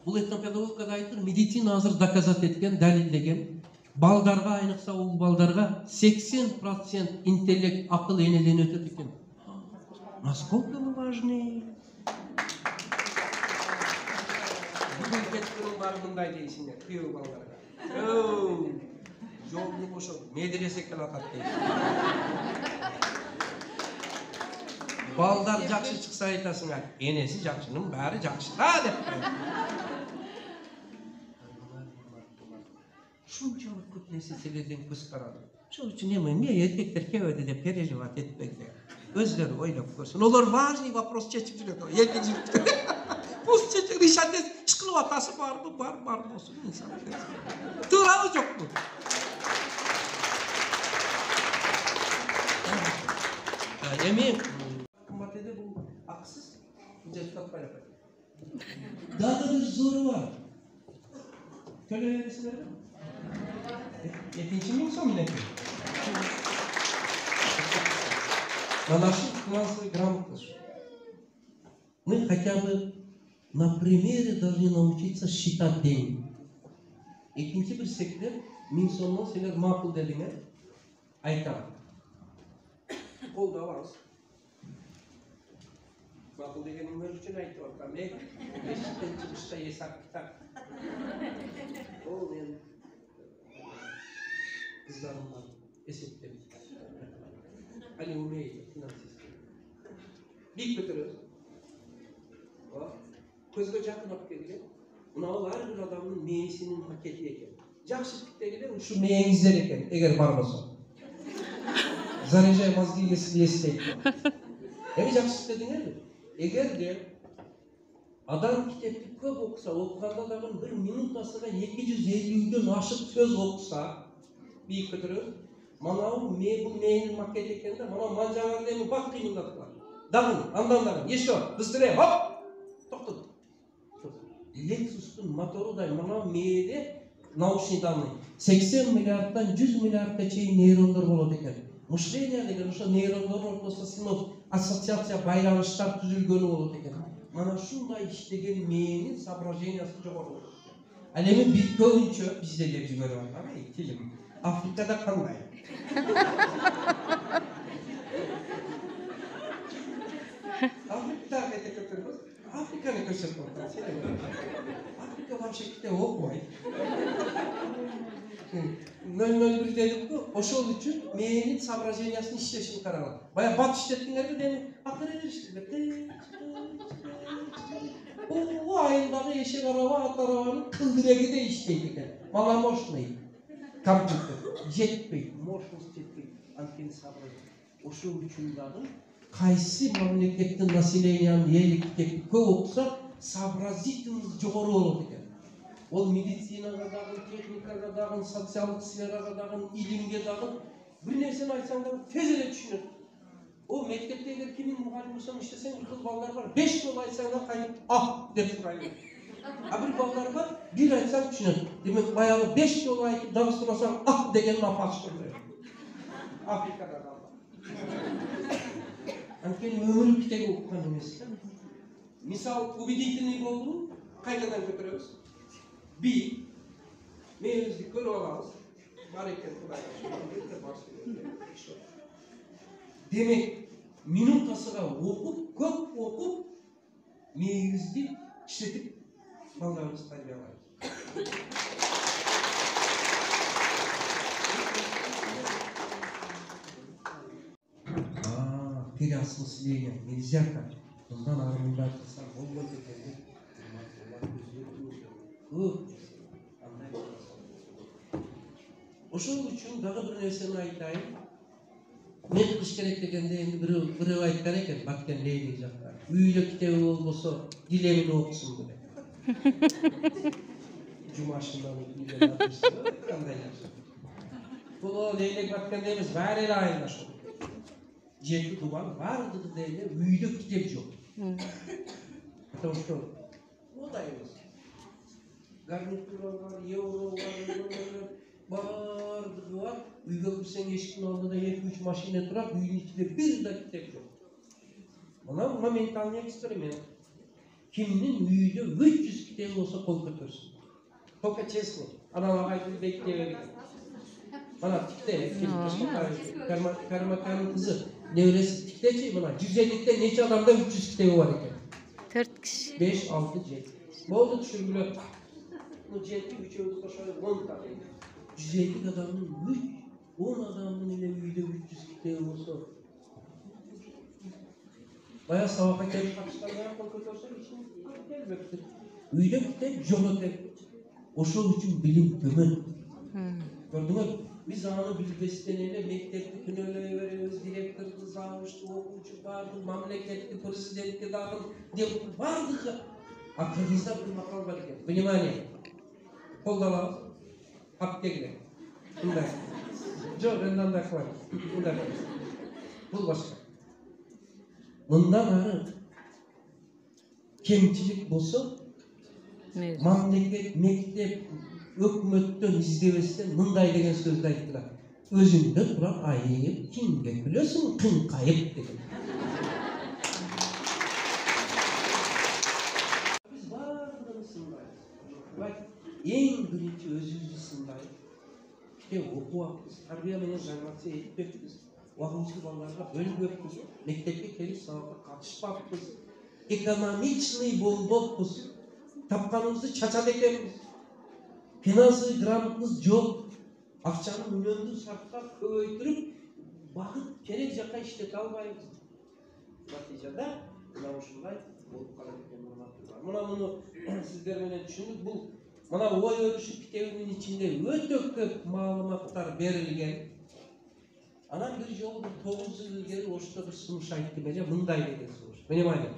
Бул этнопедагогикада айтыр, медицина азыр доказать эткен, далилдеген. Baldarga, ayniqsa ул балдарга 80% интеллект, акыл энеден өтөт экен. Насколько мы важны? Бүгүн кеткенин бар мындай дейсиңер, күйөө балдарга. Жолду ошо медресе келе атат дейсиң. Балдар жакшы чыкса айтасыңар, энеси жакшынын баары жакшы да деп коет. Шунчалык көп нерселерден көз карады. Ошол үчүн мен эркектер кебеди деп переживать этпеңдер. Өзлөрү ойлоп көрсүн. Олар важный вопрос чечип жүрөт. Эркек жигиттер. Пусть чечип решать иш кылып атасы барбы, бар болсун инсан. Туурабы жокпу? Эми кымбатеде бул аксыз жетип калат. Дагы бир зору бар. Төлөп бересиңерби? Экинчи 1000 сом экен. Наша финансовая грамотность. Мы хотя бы на примере должны научиться считать деньги. Экинчи бир секте 1000 сомдон силер макул дедиңер. Айтам. Колду алабыз. Макул дегеним үчүн айтып атам. Эшиктен чыгышта эсап китап. Ол мен кыздарымдан эсептеп. Они умеют финансист. Бик көтөрөбүз. Көзгө жакын алып келген. Мына ар бир адамдын мээсинин макети экен. Жакшы типтегилер ушу мээңиздер экен, эгер барбаса. Заряжай мозги, если есть. Эми жакшы типтедиңерби? Эгерде адам китепти көп окуса, окуганда дагы 1 минутасына 250дөн ашык сөз окуса, бийик көтөрөбүз. Манау бул мээнин макети экен да, манау манжаңарды эми бак кыймылдатып. Дагы, андан дагы, еще, быстрее, хоп! Токтот. Lexus'un motoruday manau mээде научный данные 80 миллиарддан 100 миллиардга чейин нейрондор болот экен. Мышление деген ошо нейрондордун ортосунда синос ассоциация байланыштар түзүлгөнү болот экен. Мана ушундай иштеген мээнин соображениясы жогору болот. Ал эми көбүнчө бизде деп жиберип атат, тилим. Африкада кандай? Afrika'da ne tekrar Afrika'nın köşesi var. Afrika вообще ките окубайт. Нөл бир делип ошол үчүн мээнин соображениясын иштешин караган. Бая бат иштеттиңерби дени акыры иштедип. О айылдагы эшек араба, ат арабанын кылдырегиде иштейт экен. Мала мощный компьютер жетпейт, мощность жетпейт. Анткени соображение. Ошол үчүн дагы кайсы мамлекеттин населениянын элдикти көп окуса сообразительность жогору болот экен. Ол медицинага дагы, техникага дагы, социалдык сферага дагы, илимге дагы бир нерсени айтсаң да тез эле түшүнөт. О мектепте эгер кимин мугалим болсоң иштесең бир кыз балдар бар, 5 жолу айтсаң да кайтып деп сурайт. А бир балдар бар, бир айтсаң түшүнөт. Демек баягы 5 жолу айтып дагы сурасаң дегенин апачтыр. Африкада да. Анткени өмүрүн китеби окуган эмес. Мисал, убедительный болду, кайтадан көтөрөбүз. Би, мээңизди көрүп алабыз. Бар экен Кудайга. Демек, минутасыга окуп, көп окуп, мээңизди иштетип, балдарыбызды тарбиялайбыз. Переосмысление. Нельзя так. Мындан армында кылсаң болбойт экен. Ошол үчүн дагы бир нерсени айтайын. Мен кылыш керек дегенде энди бирөө айткан экен, Баткен Лейли жакта. Үйдө китеби болбосо, дилемини окусун деп. Жумашынан үйдө кандай жакшы. Бул Лейлек Баткенде эмес, баары эле айылдашат. Жети тубан бардыгы деле үйдө китеп жок. Потому что мода эмес. Гарнитуралар, евролар, бардыгы бар. Үйгө кирсең эшиктин алдында 2-3 машина турат, үйдүн ичинде бир да китеп жок. Мына моментальный эксперимент. Кимдин үйдө 300 китеби болсо кол көтөрсүн. Только честно. Анан айтып бекитебек. Bana tikte, Karmakan'ın kızı, nevresi tikteci bana. 150'de neçe adamda 300 kitebi var eken. 4 kişi. 5, 6, 7. Ne oldu düşürgülü? Bu 7, 3'ü koşarı 10 tane. 150 adamın 10 adamın ile üyde 300 kitebi olsa. Bayağı sabah kelip kaçlarına korkutorsa için gelmektir. Üyde kite jolo tek. Oşo üçün bilim kömün. Gördünüz mü? Biz anı bilbesineyle mektepli künöle veriyoruz, direktörü, zavuştu, okuyucu vardı, memleketli, prezidentli dağın, deput vardı ki. Aklınızda bir makal var ki, bilimhane. Koldalar, aptekle. Bunlar. Çok benden de var. Bunlar. Bu başka. Bundan arı kemçilik bolsa, memleket, mektep, ökmötten izdebesinden mınday degen sözü ayttılar. Özüngde turan ayıp, kimge biliyorsun, kın kayıp dedi. Biz varlığını sındayız. Bak, en birinci özümüzü sındayız. İşte oku vaktiz, tarbiye menen zanmatsı edip öptüz. Vakımızı ballarga bölüp öptüz. Mektepke kelip sağlıkta katışpaptız. Ekonomiçnıy bolboptuz. Tapkanımızı çaçat ekemiz. Finansı gramotumuz yok. Akçanın ünöndü sarkıp köytürüp bakıp kerek jaka işlete albayız. Neticede mına uşunday bolup kalabeken var. Bunu sizler menen düşündük. Bu mana oy örüşü kitebinin içinde öte köp malumatlar berilgen. Anam bir jolu 9 yıl ilgeri oşta bir sunuş aytты bece mınday деген sunuş. Benim aynen.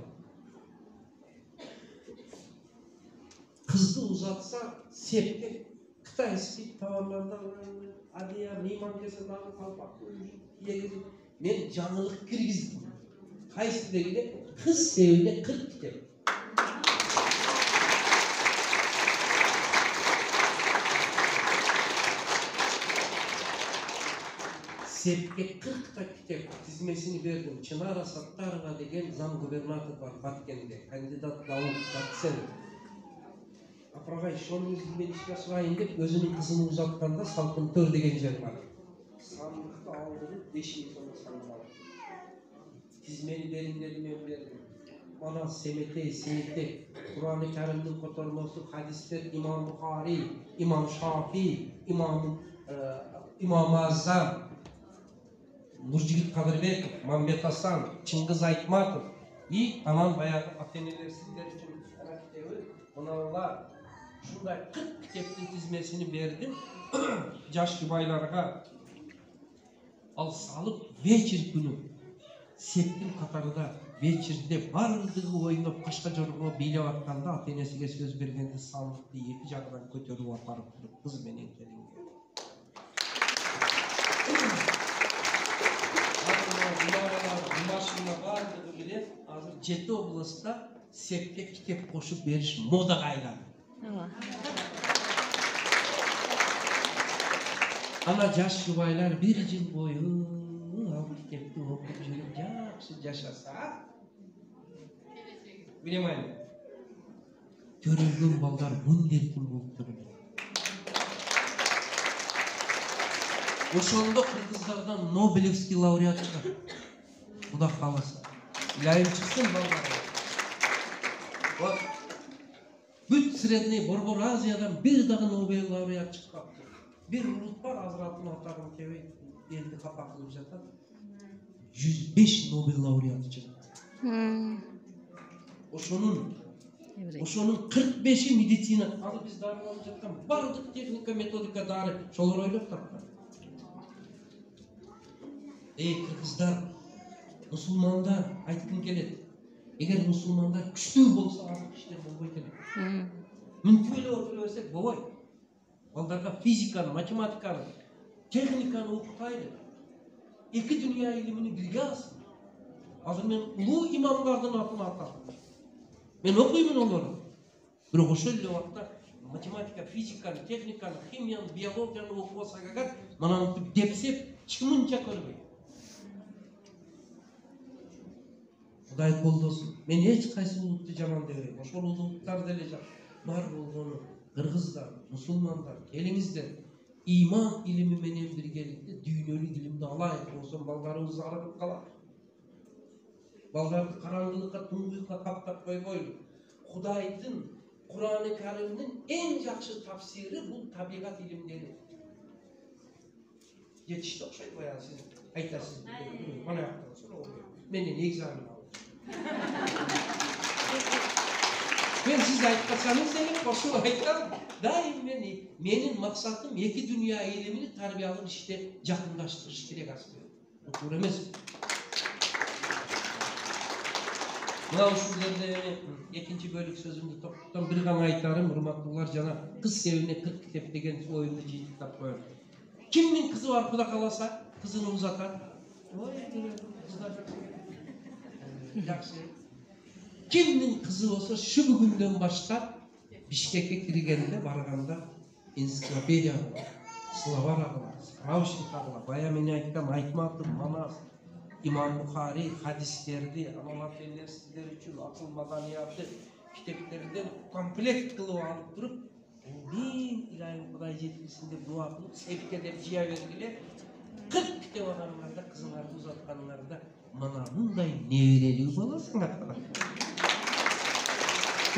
Kızdı uzatsa sepke Kıtayski tavanlarında adiya mimam kese dağı kalpak yeri men canlılık kirgizdim. Kaysı dedi kız sevile 40 kitap. Sepke 40 ta kitap tizmesini verdim. Çınara Sattarova degen zam gubernatör var Batkent'de. Kandidat Davut Batsen. Apragay şonu izleyen işe sırayın dep özünün kızını uzatkanda salkın tör degen yer var. Sandıkta aldırıp 5 yıl sonra sandık aldı. Tizmeni derinleri men verdim. Bana semete, senete, Kur'an-ı Kerim'in kotorması, hadisler İmam Bukhari, İmam Şafii, İmam Azam, Nurcigit Kadırbek, Mehmet Hasan, Çıngiz Aytmatov. İyi, aman bayağı Ateneler sizler için karaktevi, onlarla şunday 40 kitapın tizmesini verdim. Jaş yubaylarga al salıp вечер günü septin katarında вечерде барлығы ойнап қашқа жорға билеп атканда ата энесиге сөз бергенде сандыкты эки жагынан көтөрүп апарып туруп кыз менен келинге Димашына барлығы билет азыр 7 областта сепке китеп кошуп бериш модага айланды. Ana жаш жұбайлар bir жыл бойы ал китепти окуп жүрүп жакшы жашаса внимание төрөлгөн балдар мындертин болуп төрөлөт. Ошондо кыргыздардан Нобелевский лауреат чыгат. Куда кааласа. Илайым чыксын балдар. Вот бүт средний Борбор Азиядан бир дагы Нобель лауреат чыкпапты. Bir urut var Hazrat'ın Atağın Kevi elinde kapaklı zaten 105 Nobel laureatı çıktı. Oşonun 45'i medisina. Adı biz darı olacaktan bardık teknika metodika darı. Şolar oylap taplar. Ey Kırgızlar, Müslümanlar aytkın kelet. Eğer Müslümanlar güçlü bolsa azık işler bolboy kelet. Mümkün öyle bolboy. Балдарга физиканы, математиканы, техниканы окутайлы. Эки дүния илимини бирге алсын. Азыр мен улуу имамдардын атын атам. Мен окуймун олорду. Бирок ошол эле убакта математика, физиканы, техниканы, химияны, биологияны окуп алсак агар манантип депсеп чымынча көрбөйт. Кудай колдосун. Мен эч кайсы улутту жаман дебейм. Ошол улуттар деле бар болгону Kırgızlar, Müslümanlar, gelingizler. iman ilimi menen birgelikte düýnölük ilimdi alayık bolsam baldarыбыз arıp kalar. Baldardy karаңgılıkka, tuңguyukka kaptap koyboýlu. Hudaýdyn Kur'an-ı Kerim'nin en jakşı tafsiri bu tabiat ilimleri. Yetişti okşayıp koyan siz aytasınız. Bana yaptığınız sonra oluyor. Beni ne egzamin aldı. Ben siz aytmasanız demek koşu aytam. Daim menin maksatım iki dünya ilimini tarbiyalı işte yakınlaştırış gerek aslında. Bu doğru emas. Mına şu yerde ikinci bölük sözümdü toptan bir gana aytarım, hurmatlılar jana kız sevine 40 kitap degen oyunda jeytiktap koyar. Kimnin kızı var kuda kalasa, kızını uzatar. Oy, kızlar jakşı. Kimnin kızı olsa şu bugünden başlar Bişkek'e kirgeninde barganda ensiklopediya var, Slavar ağlar, Ravşik ağlar, baya meni ayttam, aytmadım, Manas, İmam Bukhari hadislerdi, analar fenler sizler üçün akıl madaniyatı kitaplarından komplekt kılıp alıp durup amin ilahi Huday жеткисinde dua kılıp sevk edip jiya vergiler 40 kitap olanlarda kızlarını uzatkanlarda mana bunday nevireliği bolasınlar.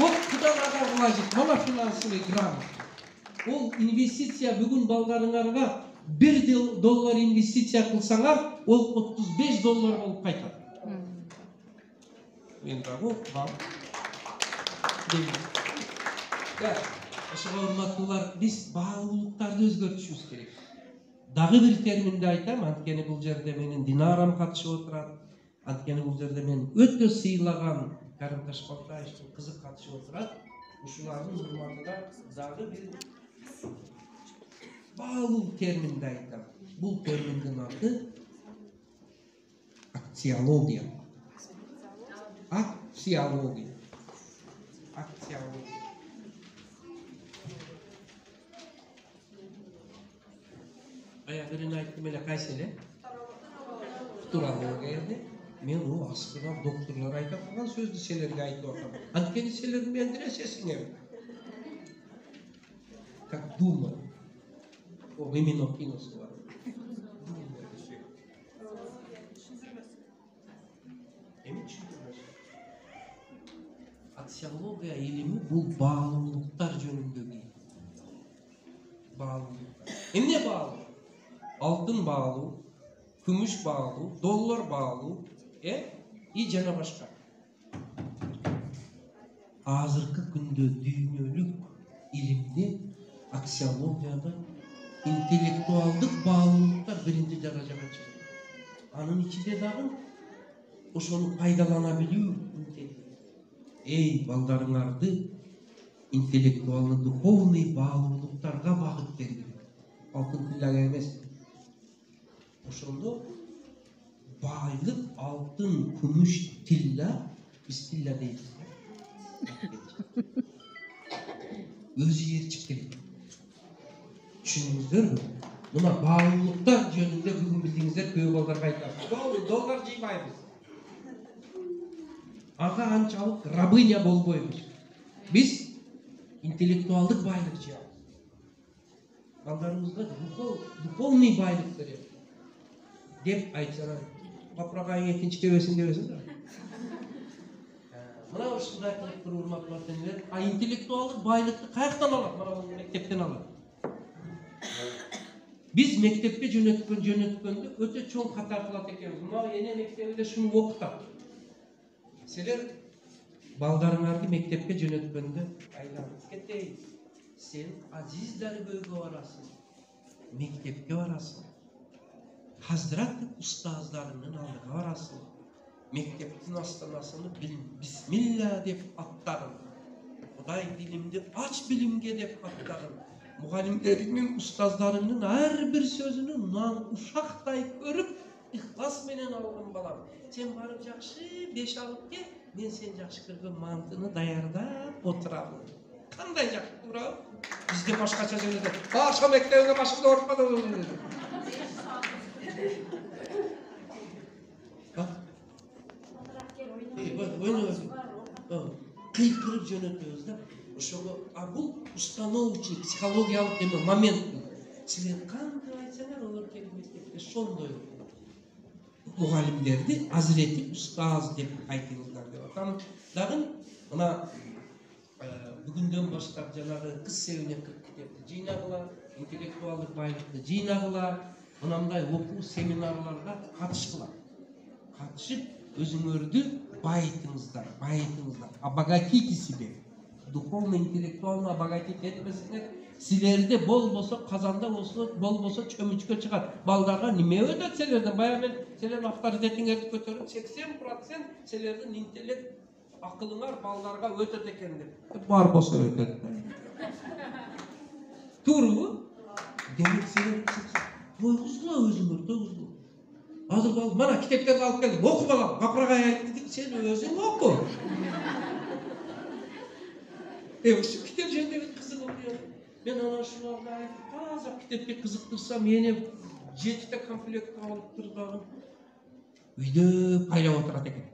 O kudalarga ulajyk, mana finansıwy grant. O investisiya bugün baldarыңarga $1 investisiya kılsaňar, ol $35 bolup kaytat. Men dagı bam. Ya, aşağı hurmatlılar, biz bağlılıktardy özgörtüşübüz gerek. Dagı bir terminde aytam, antkeni bul jerde menin dinaram katyşyp oturat. Antkeni bul jerde men ötө sıylagan Karim Taşbaltaýewiň kızı katyşyp oturat. Uşulardyň hurmatyna dagı bir bağlılık terminde aytam. Bu termindin adı aksiyologiya. Aksiyologiya. Aksiyologiya. Birini aytdım ele kaysele? Futurologiya edi. Men o aslında doktorlar aytap turgan sözdü selerge aytып atam. Antkeni seler mendiresesiňer. Как дума. O именно киносы var. Aksiyologiya ilimi bu bağlılıklar jönündögi. Bağlılıklar. Ne bağlı? Altın bağlı, gümüş bağlı, dolar bağlı, jana başka. Azırkı günde düýnölük ilimde aksiyologiyada intellektualdık bağlılıklar birinci darajaga çykyp. Anın içinde dagы oşonu paydalanabilүү. Ey baldarыңарды интеллектуалды духовный bağlılıklarga багыт берди. Altın tillaga emes. Oşondo baylık, altın, gümüş, tilla, biz tilla deyiz. Özü yerçip kelip. Düşündüңүздөр mü? Buna bağlılıklar jönünde bugün bildiğinizler köy baldarga aytar. Dolar jıymayбыз. Aga ançalık rabыня bolboýbuz. Biz intellektualdık baylık jıyabız. Baldarımızda dуховный baylık berýär. Dep aytsalar, Papragayın ikinci devesin de. Mına uşunday kılıp bir urmatlar denler. Intellektualdık baylıkты kayaktan alat? Mana bunu mektepten alat. Biz mektepke jönötkönde öte çoğun katar kılat ekeniz. Mına ene mektebinde şunu okutak. Seler baldarыңарды mektepke jönötkönde aylanıp ketey. Sen aziz dargöge barasın. Mektepke barasın. Hazrat ustazlarının aldığı barasın. Mekteptin astanasını Bismillah dep attarın. Huday dilimdi aç bilimge dep attarın. Mugallimlerinin, ustazlarının her bir sözünü nan uşaqtay görüp ihlas menen algın balam. Sen barıp jakşı 5 alıp gel, men sen jakşı kırgın mantıны dayardap oturamın. Kanday jakşı durab? Bizde başkaça jönüde. Başka mektebine başka da ortmadan oluyor. Kıykırıp jönötüyoruz da. Bu uстановчий, psikologiyalыk deme moment. Силер кантип айтсаңар олар келип мектепте ошондой мугалимдерди азиретип устаз деп айтыңыздар деп атам. Дагы мына бүгүндөн баштап жанагы кыз севине китепти жыйнагыла, интеллектуалдык байлыкты жыйнагыла, мынандай окуу семинарларга катышкыла. Катышып өзүңөрдү байытыңыздар. Обогатите себе. Духовно, интеллектуально обогатить этмесиңер. Силерде болбосо казанда болбосо чөмүчкө чыгат. Балдарга неме өтөт силерден? Бая мен силердин авторитетиңерди көтөрүп 80% силердин интеллект акылыңар балдарга өтөт экен деп. Бар болсо өтөт. Туурабы? Демек силер тойгузгула өзүңөр, тойгузгула. Азыр бал, мана китептерди алып келдим. Оку балам, Гапыргай айтты деп сен өзүң оку. Ушу китеп жөнүндө кызыгым бар. Мен ана шуларды айтып, таза китепке кызыктырсам, мени 7 комплект алып турдагы үйдө пайлап отурат экен.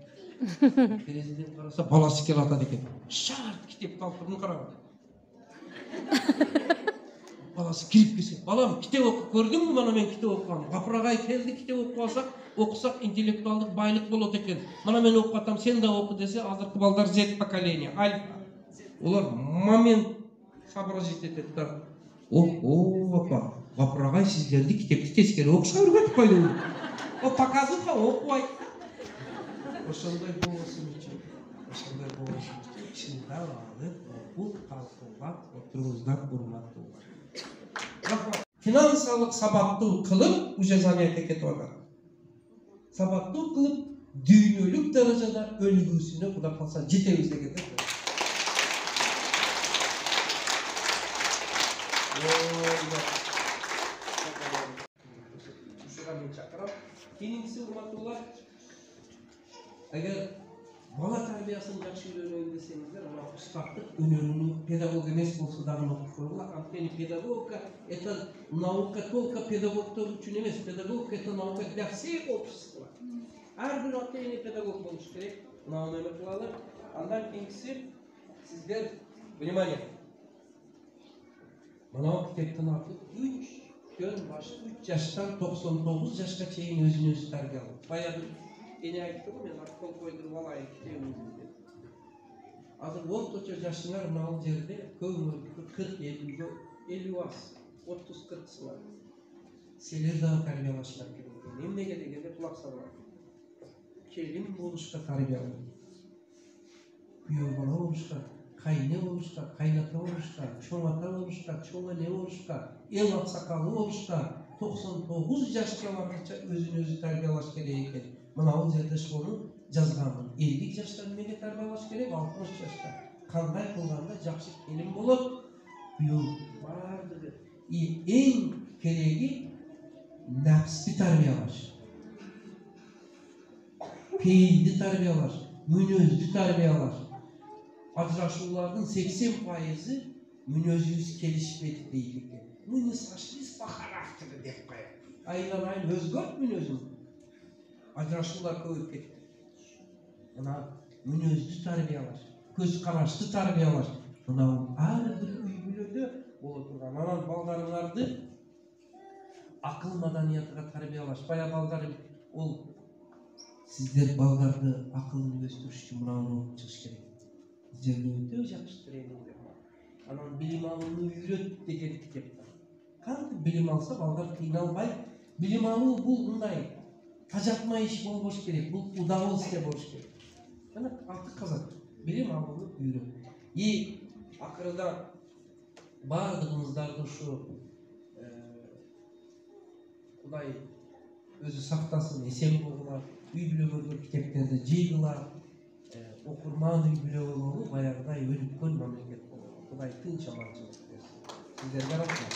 Терезеден караса баласы келип атат экен. Шарт китепти алып турдум караган. Баласы кирип келсе, балам китеп окуп көрдүңбү? Мана мен китеп окугам. Гапыргай келди, китеп окуп алсак, окусак интеллектуалдык байлык болот экен. Мана мен окуп атам, сен да оку десе, азыркы балдар Z поколение, альфа. Олар момент сообразить етет да. Опа, Гапыргай сиздерди китепти тескери окушка үйрөтүп койду. Показуха окуп айт. Ошондой болбосун үчүн, чындап алып, окуп талкуулап отуруңуздар, урматтуулар. Финансылык сабаттуу кылып, уже занятие кетип атат. Сабаттуу кылып, дүйнөлүк даражада өлгүүсүнө Кудай калса жетебиз деген. Кийинкиси урматтуулар, эгер бала тарбиясын жакшы үйрөнөйүн десеңиздер, ана устаттык өнөрүнү педагог эмес болсо дагы окуп койгула. Анткени педагогика это наука только педагогдор үчүн эмес, педагогика это наука для всей общества. Ар бир ата-эне педагог болуш керек. Мына эме кылалы. Андан кийинкиси сиздер внимание. Мына китептин аты 3 жаштан 99 жашка чейин өзүн-өзү тарбиялоо. Баягы эне айтты го, мен аркол койдуруп алайын китебимди деп. Азыр орточо жашыңар мына жерде көбүңөрдүкү 40-50 аз, 30-40 силер дагы тарбиялашыңар керек. Эмнеге дегенде кулак салыңар. Келин болушка тарбиялоо. Күйөө бала болушка, кайне болушка, кайната болушка, чоң ата болушка, чоң эне болушка, эл аксакалы болушка 99 жашка барганча өзүн-өзү тарбиялаш керек экен. Мына бул жерде ошону жазганмын. 50 жашта эмнеге тарбиялаш керек? 60 жашта. Кандай кылганда жакшы келин болот? Күйөө бардыгы. Эң кереги напсты тарбиялаш. Пейилди тарбиялаш, мүнөздү тарбиялаш. Ажырашуулардын 80% мүнөзүбүз келишпейт дейт экен. Мы не сошлись по характеру деп коет. Айланайын өзгөрт мүнөзүң. Ажырашуулар көбөйүп кетти. Мына мүнөздү тарбиялаш, көз карашты тарбиялаш. Мына ар бир үй бүлөдө боло турган. Анан балдарыңарды акыл маданиятыга тарбиялаш. Бая балдарым, ол сиздер балдарды акылын өстүрүш үчүн мынаны окуп чыгыш керек. Сиздерге өтө жакшы тренингдер бар. Анан билим алууну үйрөт деген китеп бар. Кантип билим алса балдар кыйналбай, билим алуу бул мындай тажатма иш болбош керек, бул удовольствие болуш керек. Мына аты казак, билим алууну үйрөт. Акырында баардыгыңыздарды ушу Кудай өзү сактасын, эсен болгула, үй бүлөгөргө китептерди жыйгыла, окурман үй бүлө болобу, баягыдай өнүккөн мамлекет болобу. Кудай тынч аманчылык берсин. Сиздерге рахмат.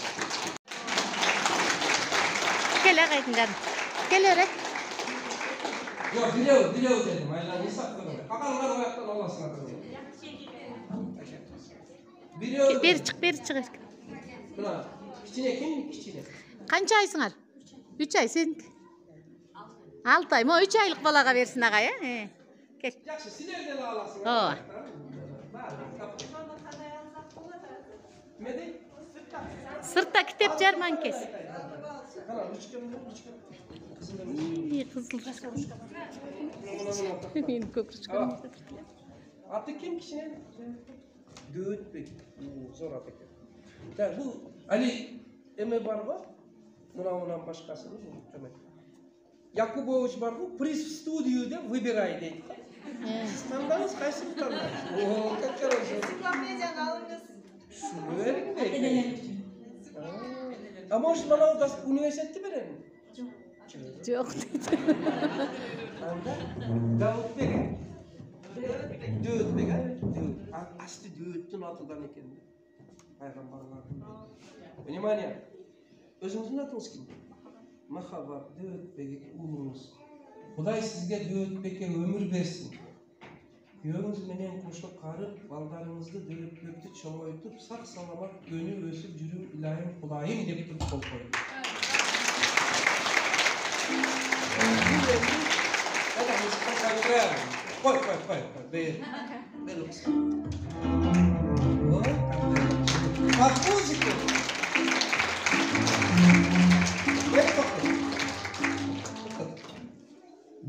Кел агайдыңдар. Кел өрөк. Yok, biliyor dedim. Aynen hesap kadar. Bakalım ayaktan olasın. Biliyor. Bir çık. Buna, kiçine kim? Kiçine. Kança aysınlar? 3 ay sen. 6 ay mı? 3 aylık balaga versin ağaya. Gel. Yaxşı, silerden alasın. Oo. Ne de? Сыртта китеп жарманкеси. Кызыл. Менин көкүрчкөм. Аты ким кишинен? Дөөтбек. Зор аты экен. Так, бул али эме барбы? Мынауынан башкасы эме. Якубович барбы? Приз в студию деп выбирай дейт. Сиз тандаңыз, кайсыны тандайсыз? О, как хорошо. Энциклопедияны алыңыз. А может, манау университетти берем? Жок. Анда Даутбек. Дөтбек, асты дөттүн атыдан экен. Пайгамбарлардын. Внимание. Өзүңүздүн атыңыз ким? Махаббат, Дөтбек уулуңуз. Кудай сизге Дөтбекке өмүр берсин. Күйөөңүз менен кошо карып, балдарыңызды Дөтбекти чоңойтуп, сак саламат өнүп өсүп жүрүү илайым Кудайым деп туруп кол коюңуз. Koy. Ver o kısa. Bak müzik yok. Ver bakalım.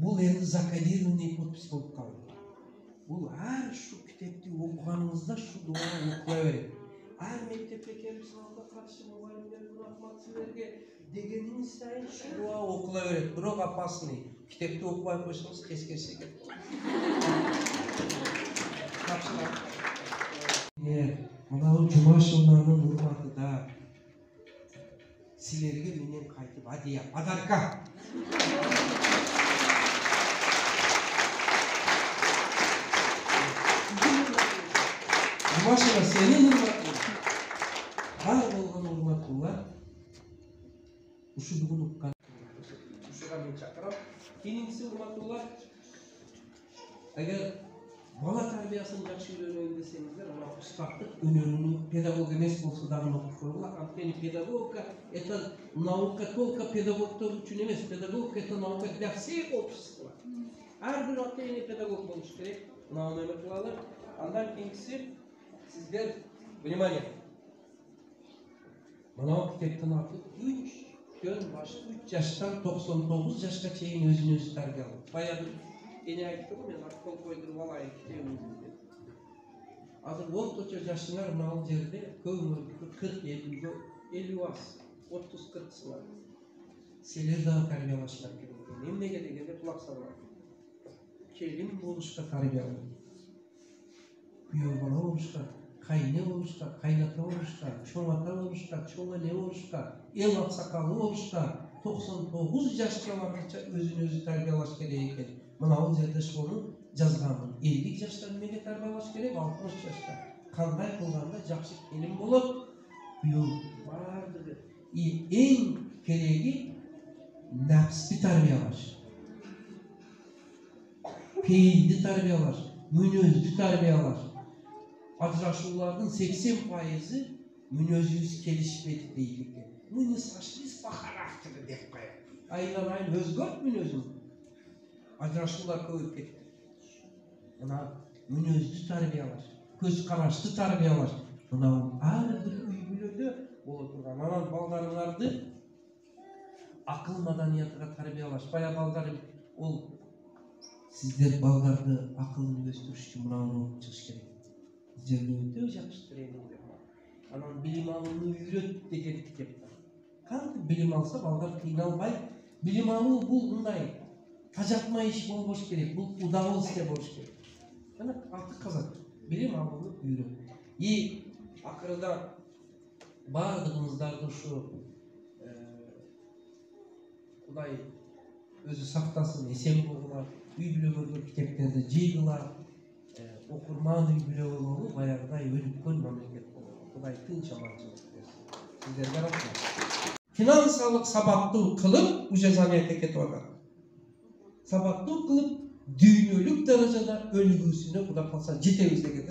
Бұл енді закодированный подпись болып қалды. Бұл әр шу кітепті оқығаныңызда шу дуаны оқыла береді. Әр мектепке келіп сабаққа қарсы мұғалімдерге рахмат сіздерге дегеніңіз сайын шу дуа оқыла береді. Бірақ опасный. Кітепті оқымай қойсаңыз кескенсе кетті. Мынау жұма жылдарының урматыда силерге менен қайтып адия подарка. Жұма жылы сенің урматың. Бар болған урматыңлар ұшы бүгін ұққан. Ұшыға мен шақырам. Кейінгісі урматыңлар. Егер бала тәрбиясын жақсы үйренейін десеңіздер, мына ұстаздық өнерінің педагог емес болса дағы оқып қойыңыздар. Анткени педагогика это наука только педагогтар үшін емес, педагогика это наука для всех общества. Әрбір ата-ана педагог болуш керек. Мынаны эме кылалар. Андан кийинкиси сиздер внимание. Мынау китептин аты 3 жаштан 99 жашка чейин өзүн өзү тарбиялоо. Баягы эне айтты го, мен кол койдуруп алайын китебиңизди деп. Азыр орточо жашыңар мына жерде көбүнөргө 40-50 аз, 30-40 сыңар. Силер дагы тарбиялашыңар керек. Эмнеге дегенде кулак салыңар. Келин болушка тарбиялоо. Күйөө бала болушка, кайне болушка, кайната болушка, чоң ата болушка, чоң эне болушка, эл аксакалы болушка, 99 жашка барганча өзүн өзү тарбиялаш керек экен. Мынау жерде шону жазганмын. 50 жаштан эмнеге тарбиялаш керек, 60 жашта. Кандай кылганда жакшы келин болот? Күйөө бардыгы. Эң кереги нәпсти тарбиялаш. Пейилди тарбиялаш, мүнөздү тарбиялаш. Ажырашуулардын 80%-ы мүнөзүбүз келишпейт дейт экен. Мы не сошлись по характеру деп коет. Айланайын өзгөрт мүнөзүң. Ажырашуулар көбөйүп кетти. Мына мүнөздү тарбиялаш, көз карашты тарбиялаш. Мына ар бир үй бүлөдө боло турган. Анан балдарыңарды акыл маданиятыга тарбиялаш. Бая балдарым ол сиздер балдарды акылын өстүрүш үчүн мынаны окуп чыгыш керек. Сиздерге өтө жакшы тренингдер бар. Анан билим алууну үйрөт деген китеп бар. Кантип билим алса балдар кыйналбай, билим алуу бул мындай тажатма иш болбош керек, бул удовольствие болуш керек. Жана аты казак, билим алууну үйрөт. Акырында баардыгыңыздарды ушу Кудай өзү сактасын, эсен болгула, үй бүлөгөргө китептерди жыйгыла, окурман үй бүлө болобу, баягыдай өнүккөн мамлекет болобу. Кудай тынч аманчылык берсин. Сиздерге рахмат. Финансалык сабаттуу кылып, уже занятие кетип атат. Сабаттуу кылып, дүйнөлүк даражада өнүгүүсүнө Кудай калса жетебиз деген.